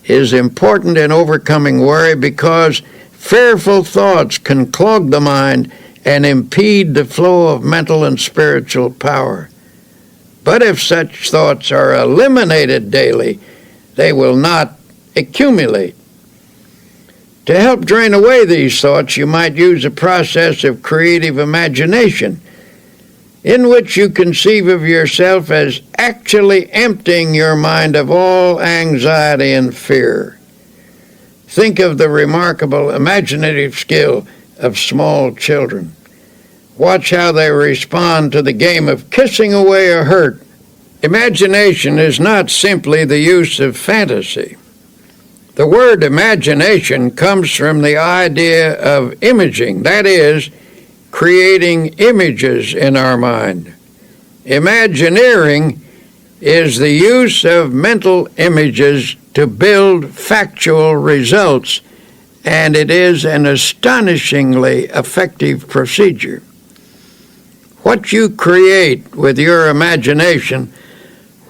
is important in overcoming worry because fearful thoughts can clog the mind and impede the flow of mental and spiritual power. But if such thoughts are eliminated daily, they will not accumulate. To help drain away these thoughts, you might use a process of creative imagination, in which you conceive of yourself as actually emptying your mind of all anxiety and fear. Think of the remarkable imaginative skill of small children. Watch how they respond to the game of kissing away a hurt. Imagination is not simply the use of fantasy. The word imagination comes from the idea of imaging, that is, creating images in our mind. Imagineering is the use of mental images to build factual results, and it is an astonishingly effective procedure. What you create with your imagination,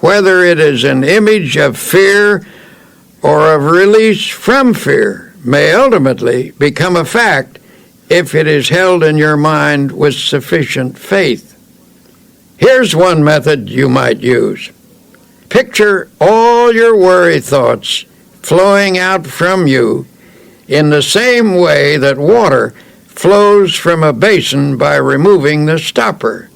whether it is an image of fear or of release from fear, may ultimately become a fact if it is held in your mind with sufficient faith. Here's one method you might use. Picture all your worry thoughts flowing out from you in the same way that water flows from a basin by removing the stopper.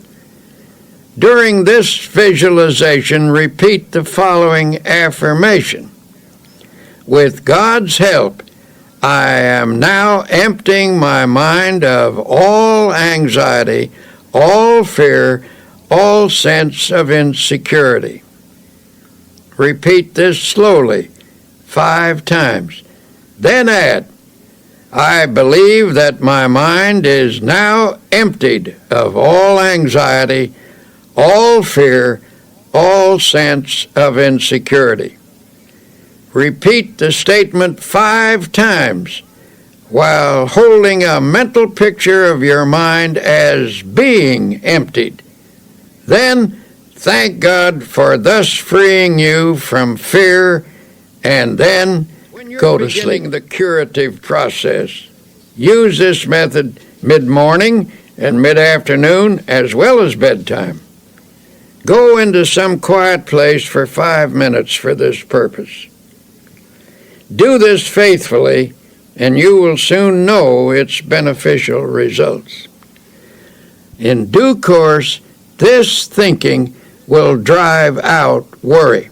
During this visualization, repeat the following affirmation. With God's help, I am now emptying my mind of all anxiety, all fear, all sense of insecurity. Repeat this slowly 5 times. Then add, I believe that my mind is now emptied of all anxiety, all fear, all sense of insecurity. Repeat the statement 5 times while holding a mental picture of your mind as being emptied. Then thank God for thus freeing you from fear, and then go to sleep. The curative process. Use this method mid-morning and mid-afternoon as well as bedtime. Go into some quiet place for 5 minutes for this purpose. Do this faithfully, and you will soon know its beneficial results. In due course, this thinking will drive out worry.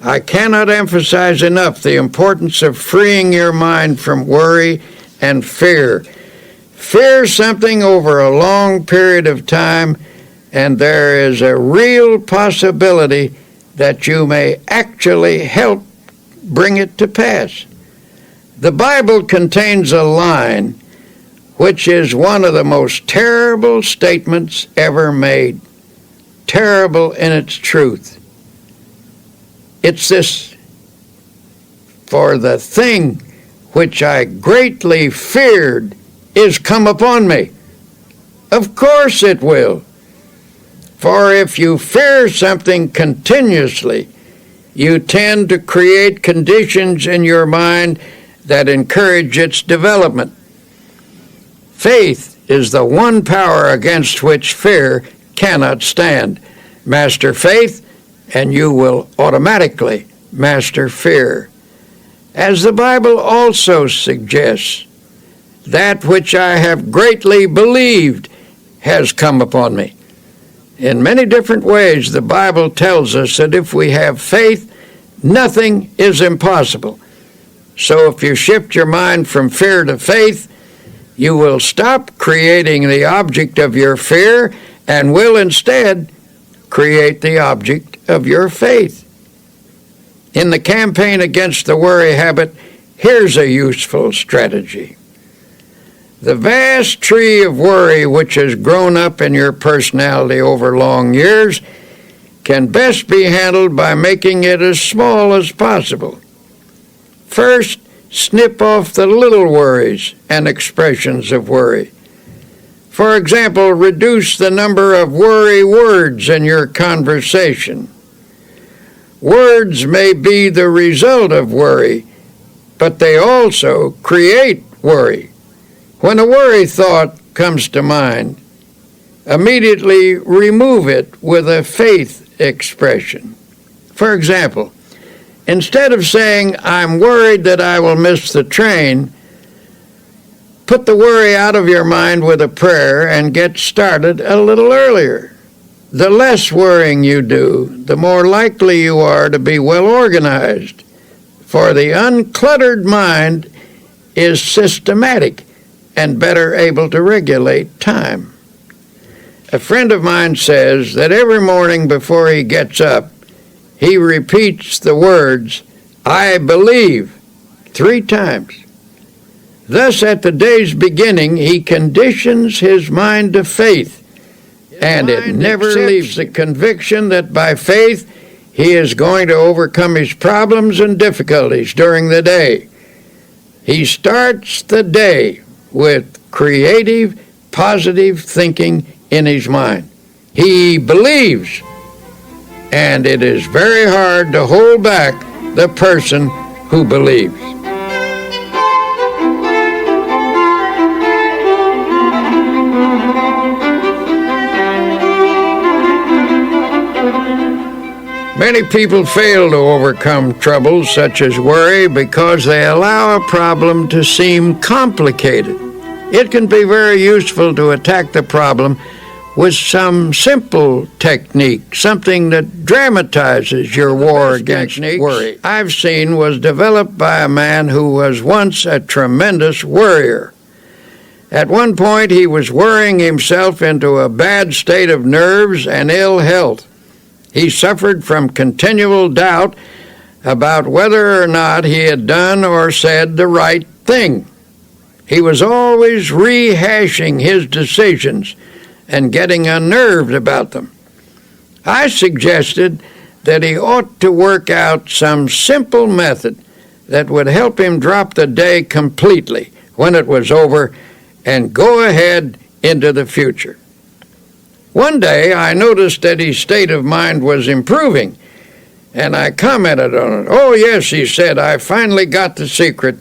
I cannot emphasize enough the importance of freeing your mind from worry and fear. Fear something over a long period of time, and there is a real possibility that you may actually help bring it to pass. The Bible contains a line which is one of the most terrible statements ever made, terrible in its truth. It's this: "For the thing which I greatly feared is come upon me." Of course it will. For if you fear something continuously, you tend to create conditions in your mind that encourage its development. Faith is the one power against which fear cannot stand. Master faith, and you will automatically master fear. As the Bible also suggests, that which I have greatly believed has come upon me. In many different ways, the Bible tells us that if we have faith, nothing is impossible. So if you shift your mind from fear to faith, you will stop creating the object of your fear and will instead create the object of your faith. In the campaign against the worry habit, here's a useful strategy. The vast tree of worry which has grown up in your personality over long years can best be handled by making it as small as possible. First, snip off the little worries and expressions of worry. For example, reduce the number of worry words in your conversation. Words may be the result of worry, but they also create worry. When a worry thought comes to mind, immediately remove it with a faith expression. For example, instead of saying, "I'm worried that I will miss the train," put the worry out of your mind with a prayer and get started a little earlier. The less worrying you do, the more likely you are to be well organized, for the uncluttered mind is systematic and better able to regulate time. A friend of mine says that every morning before he gets up, he repeats the words, "I believe," 3 times. Thus, at the day's beginning, he conditions his mind to faith, and it never leaves the conviction that by faith he is going to overcome his problems and difficulties during the day. He starts the day with creative, positive thinking in his mind. He believes, and it is very hard to hold back the person who believes. Many people fail to overcome troubles such as worry because they allow a problem to seem complicated. It can be very useful to attack the problem with some simple technique, something that dramatizes your war against worry I've seen was developed by a man who was once a tremendous worrier. At one point, he was worrying himself into a bad state of nerves and ill health. He suffered from continual doubt about whether or not he had done or said the right thing. He was always rehashing his decisions and getting unnerved about them. I suggested that he ought to work out some simple method that would help him drop the day completely when it was over and go ahead into the future. One day I noticed that his state of mind was improving, and I commented on it. "Oh, yes," he said, "I finally got the secret,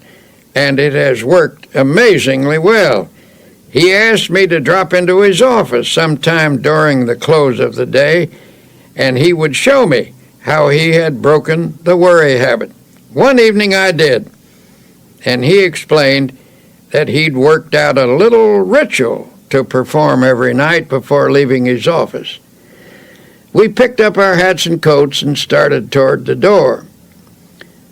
and it has worked amazingly well." He asked me to drop into his office sometime during the close of the day, and he would show me how he had broken the worry habit. One evening I did, and he explained that he'd worked out a little ritual to perform every night before leaving his office. We picked up our hats and coats and started toward the door.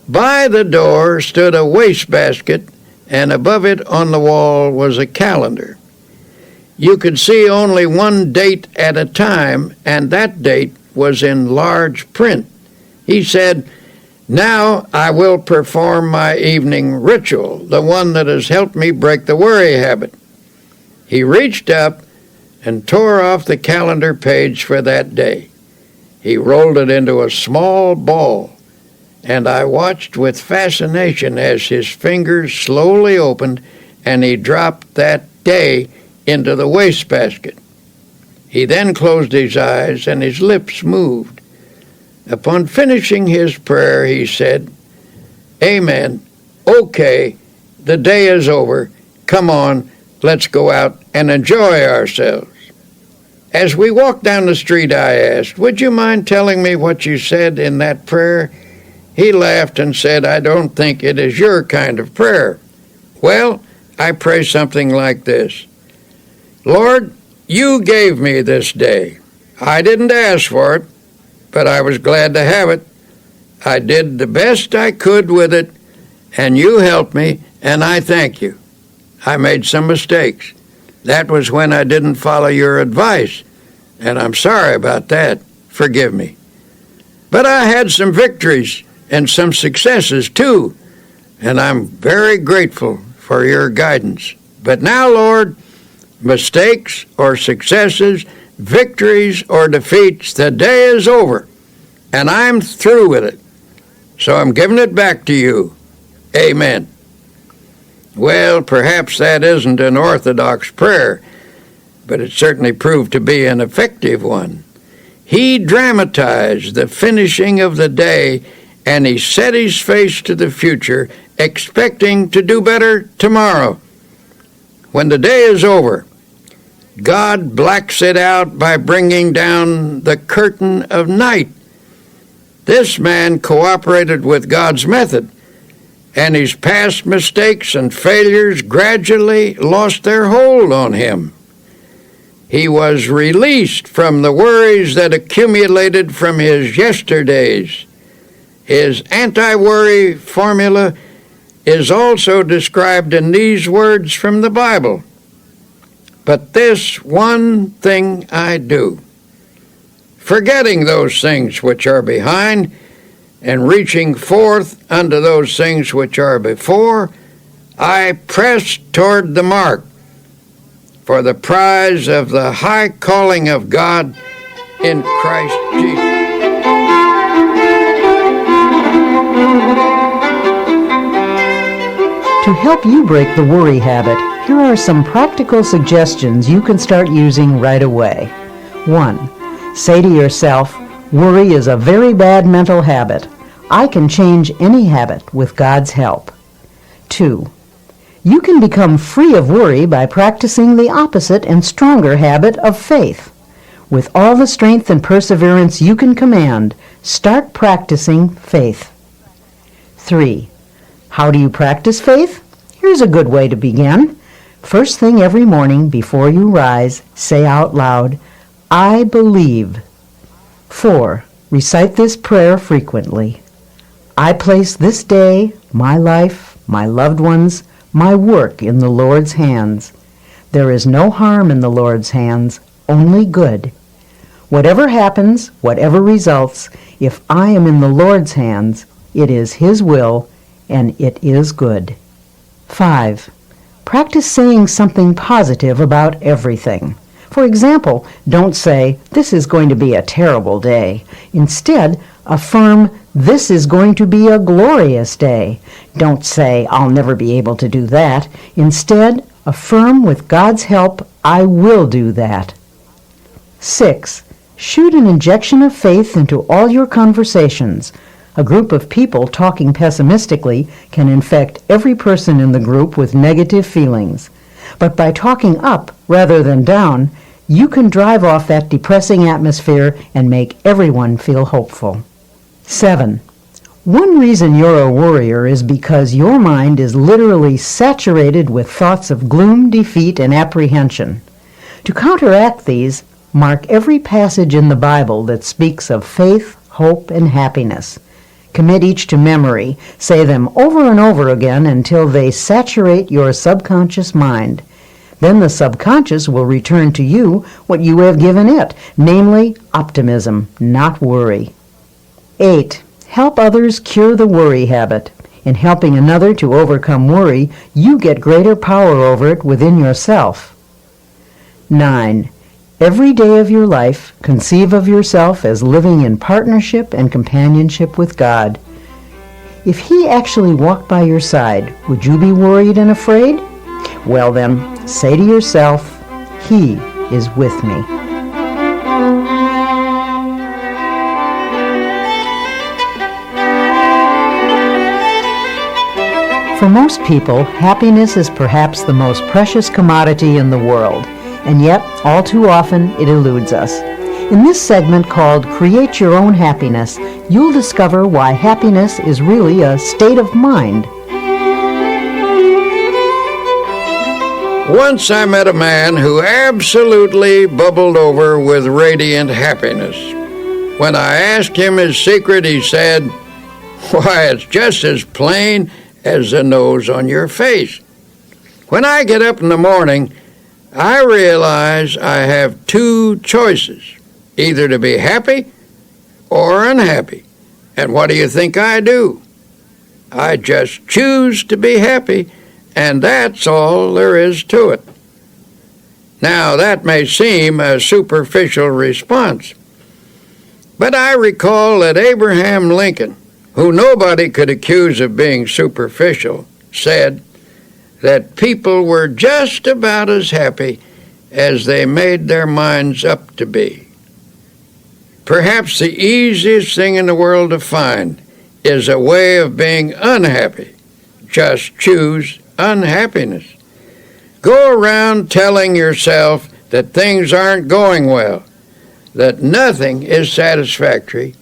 By the door stood a wastebasket, and above it on the wall was a calendar. You could see only one date at a time, and that date was in large print. He said, "Now I will perform my evening ritual, the one that has helped me break the worry habit." He reached up and tore off the calendar page for that day. He rolled it into a small ball, and I watched with fascination as his fingers slowly opened and he dropped that day into the wastebasket. He then closed his eyes and his lips moved. Upon finishing his prayer, he said, "Amen. Okay, the day is over. Come on, let's go out and enjoy ourselves." As we walked down the street, I asked, "Would you mind telling me what you said in that prayer?" He laughed and said, "I don't think it is your kind of prayer." "Well, I pray something like this: Lord, you gave me this day. I didn't ask for it, but I was glad to have it. I did the best I could with it, and you helped me, and I thank you. I made some mistakes. That was when I didn't follow your advice, and I'm sorry about that. Forgive me. But I had some victories and some successes too, and I'm very grateful for your guidance. But now, Lord, mistakes or successes, victories or defeats, the day is over, and I'm through with it. So I'm giving it back to you. Amen." Well, perhaps that isn't an orthodox prayer, but it certainly proved to be an effective one. He dramatized the finishing of the day, and he set his face to the future, expecting to do better tomorrow. When the day is over, God blacks it out by bringing down the curtain of night. This man cooperated with God's method, and his past mistakes and failures gradually lost their hold on him. He was released from the worries that accumulated from his yesterdays. His anti-worry formula is also described in these words from the Bible. "But this one thing I do, forgetting those things which are behind, and reaching forth unto those things which are before, I press toward the mark for the prize of the high calling of God in Christ Jesus." To help you break the worry habit, here are some practical suggestions you can start using right away. 1. Say to yourself, "Worry is a very bad mental habit. I can change any habit with God's help." 2. You can become free of worry by practicing the opposite and stronger habit of faith. With all the strength and perseverance you can command, start practicing faith. 3. How do you practice faith? Here's a good way to begin. First thing every morning before you rise, say out loud, "I believe." 4. Recite this prayer frequently. I place this day, my life, my loved ones, my work in the Lord's hands. There is no harm in the Lord's hands, only good. Whatever happens, whatever results, if I am in the Lord's hands, it is His will and it is good. 5. Practice saying something positive about everything. For example, don't say, "This is going to be a terrible day." Instead, affirm, "This is going to be a glorious day." Don't say, "I'll never be able to do that." Instead, affirm, "With God's help, I will do that." 6. Shoot an injection of faith into all your conversations. A group of people talking pessimistically can infect every person in the group with negative feelings. But by talking up rather than down, you can drive off that depressing atmosphere and make everyone feel hopeful. 7. One reason you're a worrier is because your mind is literally saturated with thoughts of gloom, defeat, and apprehension. To counteract these, mark every passage in the Bible that speaks of faith, hope, and happiness. Commit each to memory. Say them over and over again until they saturate your subconscious mind. Then the subconscious will return to you what you have given it, namely optimism, not worry. 8. Help others cure the worry habit. In helping another to overcome worry, you get greater power over it within yourself. 9. Every day of your life, conceive of yourself as living in partnership and companionship with God. If He actually walked by your side, would you be worried and afraid? Well then, say to yourself, "He is with me." For most people, happiness is perhaps the most precious commodity in the world. And yet, all too often, it eludes us. In this segment called Create Your Own Happiness, you'll discover why happiness is really a state of mind. Once I met a man who absolutely bubbled over with radiant happiness. When I asked him his secret, he said, "Why, it's just as plain as the nose on your face. When I get up in the morning, I realize I have two choices, either to be happy or unhappy. And what do you think I do? I just choose to be happy, and that's all there is to it." Now, that may seem a superficial response, but I recall that Abraham Lincoln, who nobody could accuse of being superficial, said that people were just about as happy as they made their minds up to be. Perhaps the easiest thing in the world to find is a way of being unhappy. Just choose unhappiness. Go around telling yourself that things aren't going well, that nothing is satisfactory,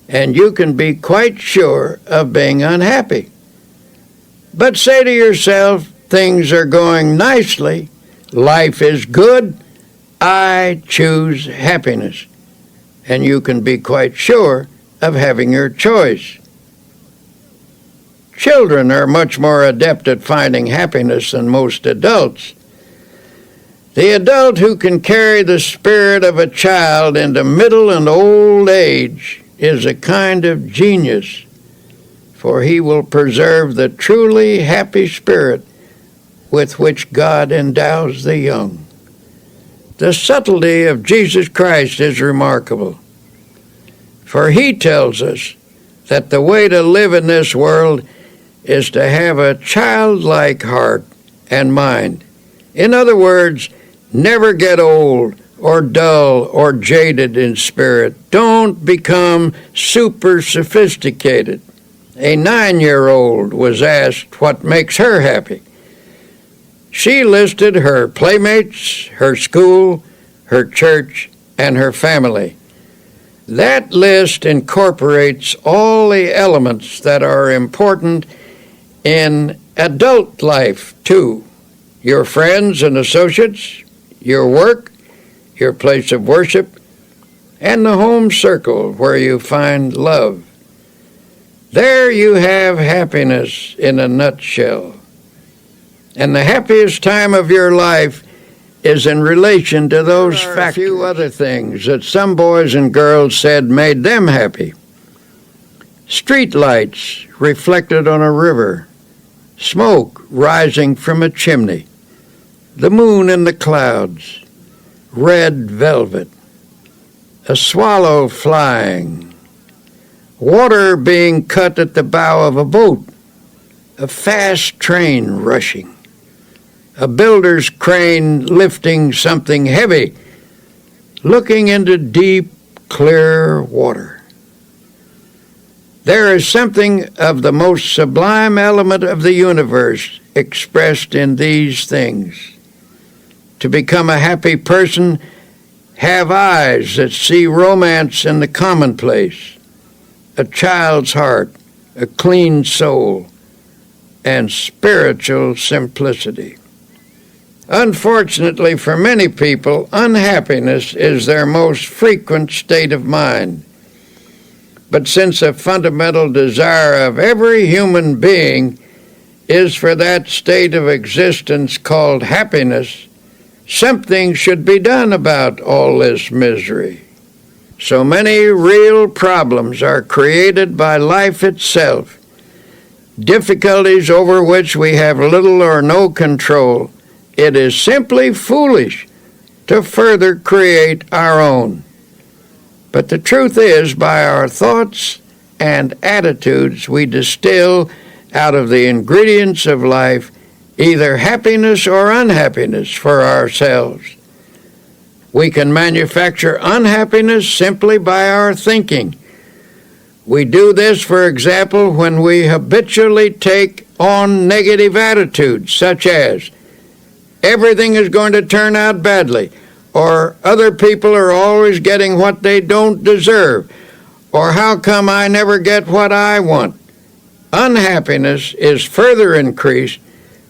and you can be quite sure of being unhappy. But say to yourself, things are going nicely, life is good, I choose happiness. And you can be quite sure of having your choice. Children are much more adept at finding happiness than most adults. The adult who can carry the spirit of a child into middle and old age is a kind of genius, for he will preserve the truly happy spirit with which God endows the young. The subtlety of Jesus Christ is remarkable, for he tells us that the way to live in this world is to have a childlike heart and mind. In other words, never get old or dull or jaded in spirit. Don't become super sophisticated. A 9-year-old was asked what makes her happy. She listed her playmates, her school, her church, and her family. That list incorporates all the elements that are important in adult life, too. Your friends and associates, your work, your place of worship, and the home circle where you find love. There you have happiness in a nutshell. And the happiest time of your life is in relation to those factors. A few other things that some boys and girls said made them happy. Street lights reflected on a river, smoke rising from a chimney, the moon in the clouds, red velvet, a swallow flying, water being cut at the bow of a boat, a fast train rushing, a builder's crane lifting something heavy, looking into deep, clear water. There is something of the most sublime element of the universe expressed in these things. To become a happy person, have eyes that see romance in the commonplace, a child's heart, a clean soul, and spiritual simplicity. Unfortunately for many people, unhappiness is their most frequent state of mind. But since a fundamental desire of every human being is for that state of existence called happiness, something should be done about all this misery. So many real problems are created by life itself, difficulties over which we have little or no control. It is simply foolish to further create our own. But the truth is, by our thoughts and attitudes, we distill out of the ingredients of life either happiness or unhappiness for ourselves. We can manufacture unhappiness simply by our thinking. We do this, for example, when we habitually take on negative attitudes, such as, everything is going to turn out badly, or other people are always getting what they don't deserve, or how come I never get what I want. Unhappiness is further increased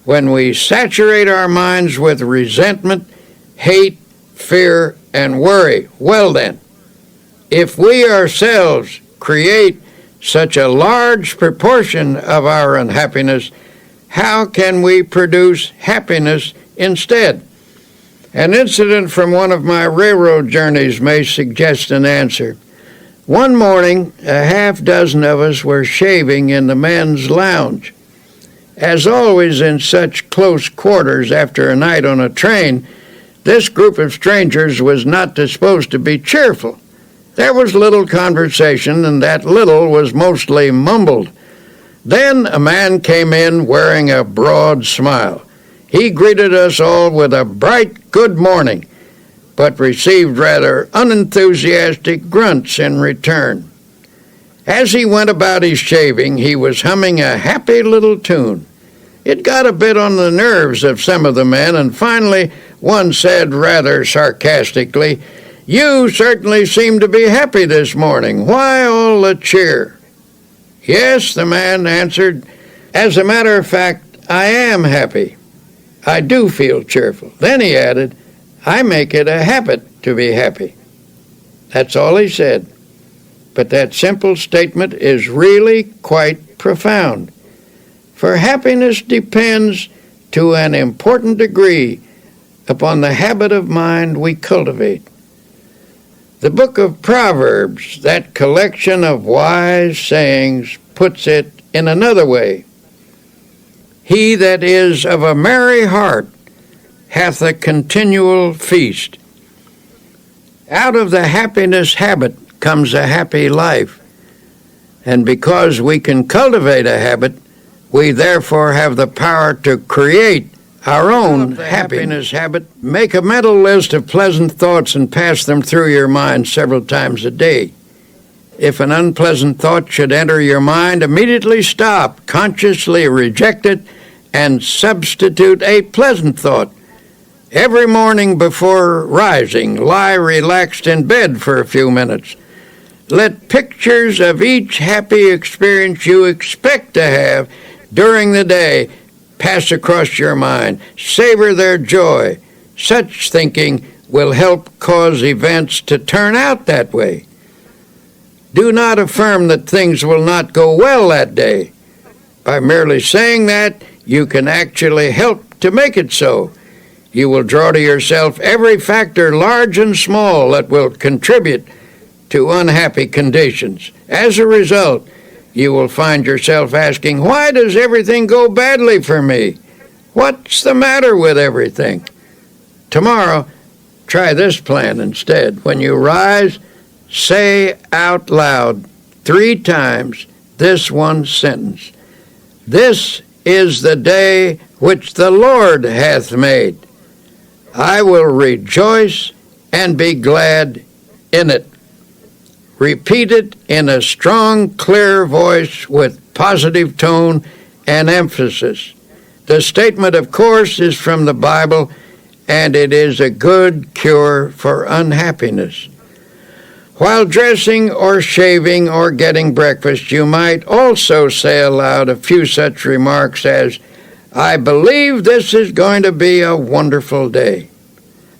when we saturate our minds with resentment, hate, fear, and worry. Well then, if we ourselves create such a large proportion of our unhappiness, how can we produce happiness instead? An incident from one of my railroad journeys may suggest an answer. One morning, a half dozen of us were shaving in the men's lounge. As always in such close quarters after a night on a train, this group of strangers was not disposed to be cheerful. There was little conversation, and that little was mostly mumbled. Then a man came in wearing a broad smile. He greeted us all with a bright good morning, but received rather unenthusiastic grunts in return. As he went about his shaving, he was humming a happy little tune. It got a bit on the nerves of some of the men, and finally one said rather sarcastically, "You certainly seem to be happy this morning. Why all the cheer?" "Yes," the man answered, "as a matter of fact, I am happy. I do feel cheerful." Then he added, "I make it a habit to be happy." That's all he said. But that simple statement is really quite profound. For happiness depends to an important degree upon the habit of mind we cultivate. The book of Proverbs, that collection of wise sayings, puts it in another way. He that is of a merry heart hath a continual feast. Out of the happiness habit comes a happy life. And because we can cultivate a habit, we therefore have the power to create our own happiness habit. Make a mental list of pleasant thoughts and pass them through your mind several times a day. If an unpleasant thought should enter your mind, immediately stop, consciously reject it, and substitute a pleasant thought. Every morning before rising, lie relaxed in bed for a few minutes. Let pictures of each happy experience you expect to have during the day pass across your mind. Savor their joy. Such thinking will help cause events to turn out that way. Do not affirm that things will not go well that day. By merely saying that, you can actually help to make it so. You will draw to yourself every factor, large and small, that will contribute to unhappy conditions. As a result, you will find yourself asking, why does everything go badly for me? What's the matter with everything? Tomorrow, Try this plan instead. When you rise, say out loud 3 times this one sentence. This is the day which the Lord hath made. I will rejoice and be glad in it. Repeat it in a strong, clear voice with positive tone and emphasis. The statement, of course, is from the Bible, and it is a good cure for unhappiness. While dressing or shaving or getting breakfast, you might also say aloud a few such remarks as, I believe this is going to be a wonderful day.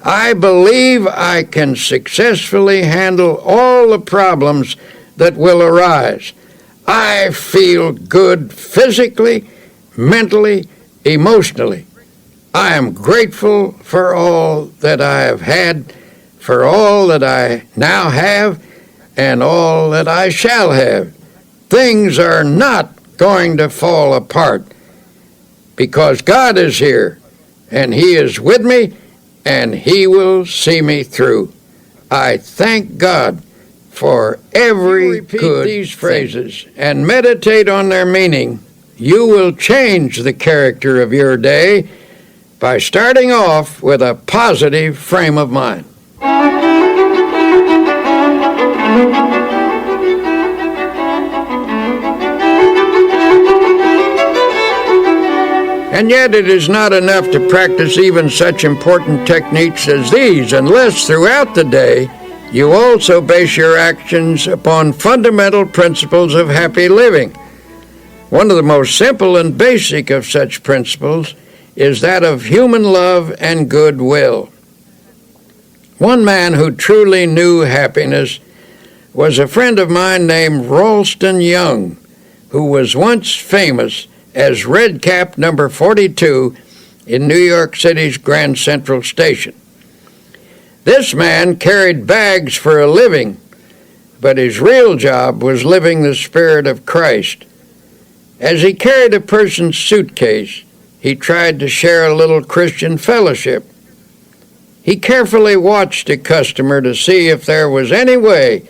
I believe I can successfully handle all the problems that will arise. I feel good physically, mentally, emotionally. I am grateful for all that I have had, for all that I now have, and all that I shall have. Things are not going to fall apart because God is here, and He is with me, and He will see me through. I thank God for every good these phrases and meditate on their meaning. You will change the character of your day by starting off with a positive frame of mind. And yet it is not enough to practice even such important techniques as these unless throughout the day you also base your actions upon fundamental principles of happy living. One of the most simple and basic of such principles is that of human love and goodwill. One man who truly knew happiness was a friend of mine named Ralston Young, who was once famous as Red Cap number 42 in New York City's Grand Central Station. This man carried bags for a living, but his real job was living the Spirit of Christ. As he carried a person's suitcase, he tried to share a little Christian fellowship. He carefully watched a customer to see if there was any way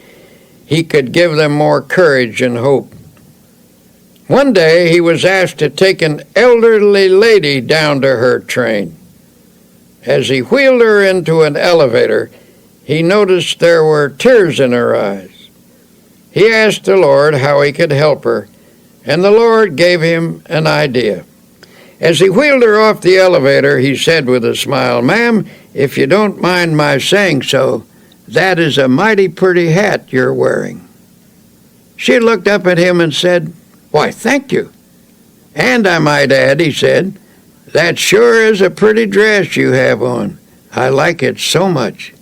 he could give them more courage and hope. One day he was asked to take an elderly lady down to her train. As he wheeled her into an elevator, he noticed there were tears in her eyes. He asked the Lord how he could help her, and the Lord gave him an idea. As he wheeled her off the elevator, he said with a smile, "Ma'am, if you don't mind my saying so, that is a mighty pretty hat you're wearing." She looked up at him and said, "Why, thank you. And I might add," he said, "that sure is a pretty dress you have on. I like it so much."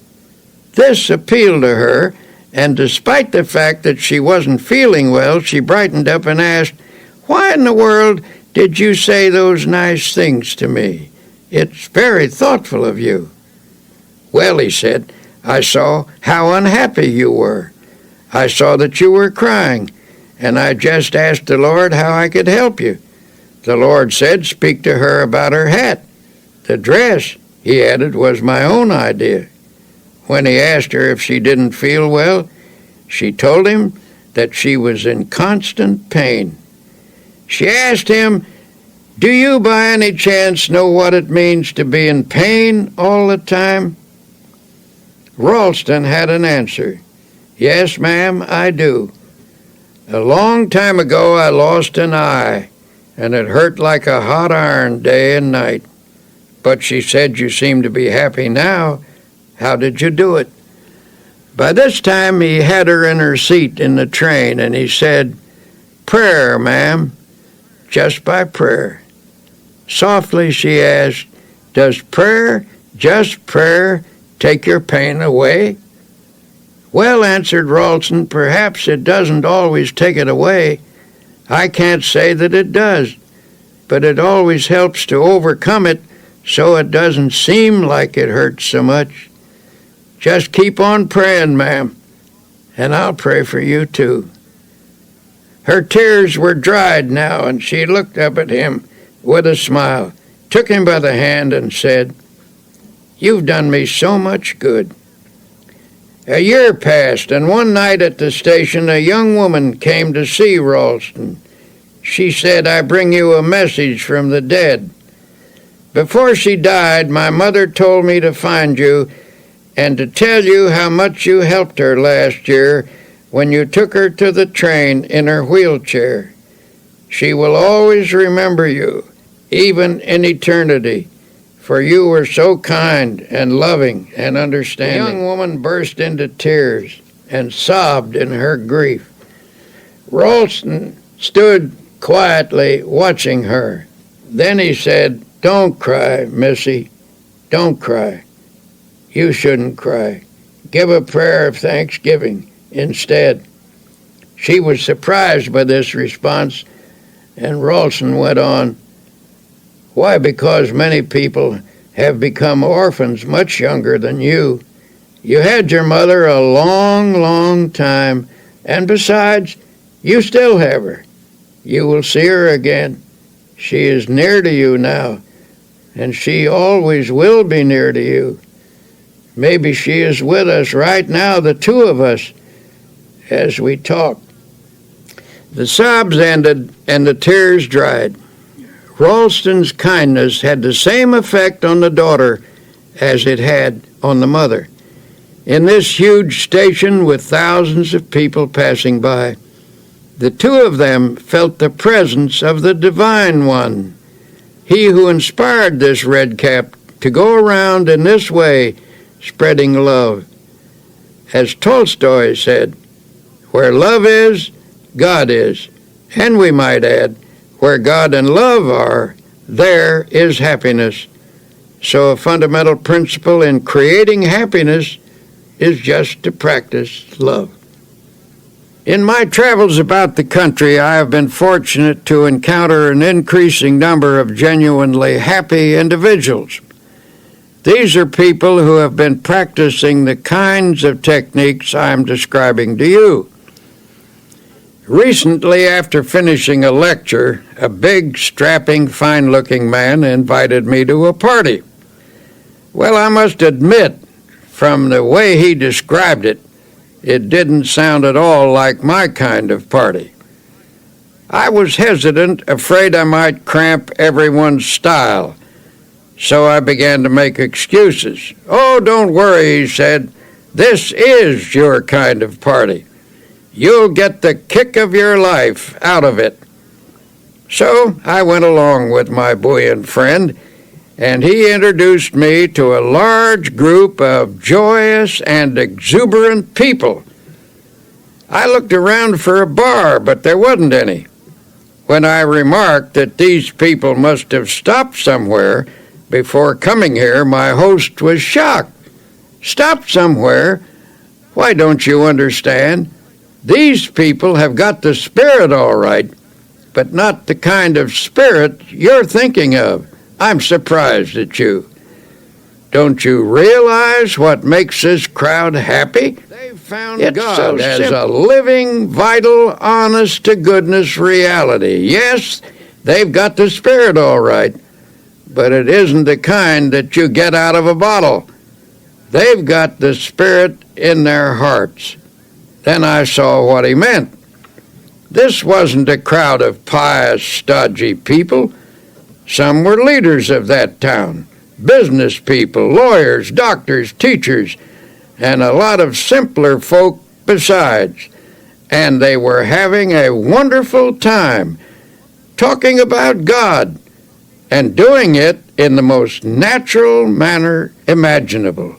This appealed to her, and despite the fact that she wasn't feeling well, she brightened up and asked, "Why in the world did you say those nice things to me? It's very thoughtful of you." "Well," he said, "I saw how unhappy you were. I saw that you were crying, and I just asked the Lord how I could help you. The Lord said, speak to her about her hat. The dress," he added, "was my own idea." When he asked her if she didn't feel well, she told him that she was in constant pain. She asked him, "Do you by any chance know what it means to be in pain all the time?" Ralston had an answer. "Yes, ma'am, I do. A long time ago I lost an eye, and it hurt like a hot iron day and night. But," she said, "you seem to be happy now. How did you do it?" By this time he had her in her seat in the train, and he said, "Prayer, ma'am, just by prayer." Softly she asked, "Does prayer, just prayer, take your pain away?" "Well," answered Ralston, "perhaps it doesn't always take it away. I can't say that it does, but it always helps to overcome it so it doesn't seem like it hurts so much. Just keep on praying, ma'am, and I'll pray for you too." Her tears were dried now, and she looked up at him with a smile, took him by the hand, and said, You've done me so much good." A year passed, and one night at the station, a young woman came to see Ralston. She said, "I bring you a message from the dead. Before she died, my mother told me to find you and to tell you how much you helped her last year when you took her to the train in her wheelchair. She will always remember you, even in eternity, for you were so kind and loving and understanding." The young woman burst into tears and sobbed in her grief. Ralston stood quietly watching her. Then he said, "Don't cry, Missy. Don't cry. You shouldn't cry. Give a prayer of thanksgiving instead." She was surprised by this response, and Ralston went on, "Why, because many people have become orphans much younger than you. You had your mother a long, long time, and besides, you still have her. You will see her again. She is near to you now, and she always will be near to you. Maybe she is with us right now, the two of us, as we talk." The sobs ended, and the tears dried. Ralston's kindness had the same effect on the daughter as it had on the mother. In this huge station with thousands of people passing by, the two of them felt the presence of the Divine One, he who inspired this red cap to go around in this way, spreading love. As Tolstoy said, "Where love is, God is." And we might add, where God and love are, there is happiness. So a fundamental principle in creating happiness is just to practice love. In my travels about the country, I have been fortunate to encounter an increasing number of genuinely happy individuals. These are people who have been practicing the kinds of techniques I am describing to you. Recently, after finishing a lecture, a big, strapping, fine-looking man invited me to a party. Well, I must admit, from the way he described it, it didn't sound at all like my kind of party. I was hesitant, afraid I might cramp everyone's style, so I began to make excuses. "Oh, don't worry," he said. "This is your kind of party. You'll get the kick of your life out of it." So I went along with my buoyant friend, and he introduced me to a large group of joyous and exuberant people. I looked around for a bar, but there wasn't any. When I remarked that these people must have stopped somewhere before coming here, my host was shocked. "Stopped somewhere? Why, don't you understand? These people have got the spirit all right, but not the kind of spirit you're thinking of. I'm surprised at you. Don't you realize what makes this crowd happy? They've found God as a living, vital, honest-to-goodness reality. Yes, they've got the spirit all right, but it isn't the kind that you get out of a bottle. They've got the spirit in their hearts." Then I saw what he meant. This wasn't a crowd of pious, stodgy people. Some were leaders of that town, business people, lawyers, doctors, teachers, and a lot of simpler folk besides. And they were having a wonderful time talking about God and doing it in the most natural manner imaginable.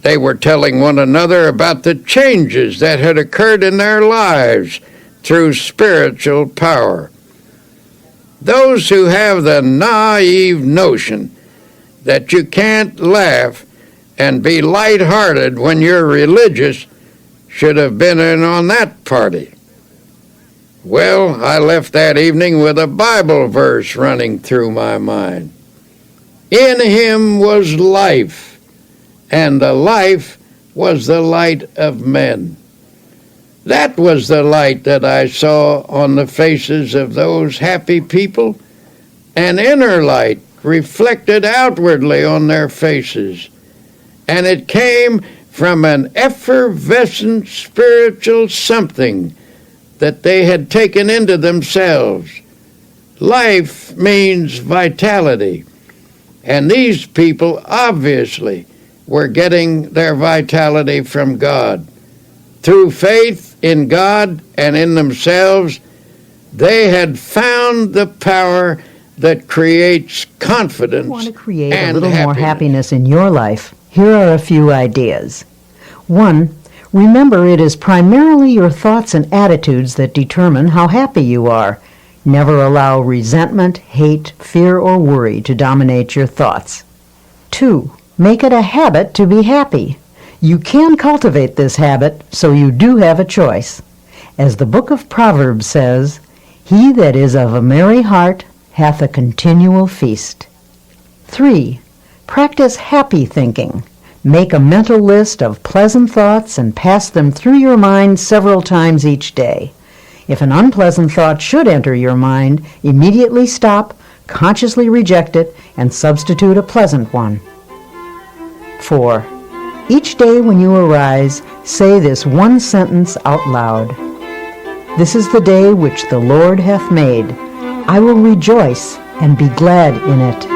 They were telling one another about the changes that had occurred in their lives through spiritual power. Those who have the naive notion that you can't laugh and be light-hearted when you're religious should have been in on that party. Well, I left that evening with a Bible verse running through my mind. "In him was life, and the life was the light of men." That was the light that I saw on the faces of those happy people, an inner light reflected outwardly on their faces, and it came from an effervescent spiritual something that they had taken into themselves. Life means vitality, and these people obviously were getting their vitality from God. Through faith in God and in themselves, they had found the power that creates confidence. You want to create a and little more happiness. happiness in your life? Here are a few ideas. 1. Remember it is primarily your thoughts and attitudes that determine how happy you are. Never allow resentment, hate, fear, or worry to dominate your thoughts. 2. Make it a habit to be happy. You can cultivate this habit, so you do have a choice. As the book of Proverbs says, "He that is of a merry heart hath a continual feast." 3. Practice happy thinking. Make a mental list of pleasant thoughts and pass them through your mind several times each day. If an unpleasant thought should enter your mind, immediately stop, consciously reject it, and substitute a pleasant one. 4. Each day when you arise, say this one sentence out loud. "This is the day which the Lord hath made. I will rejoice and be glad in it."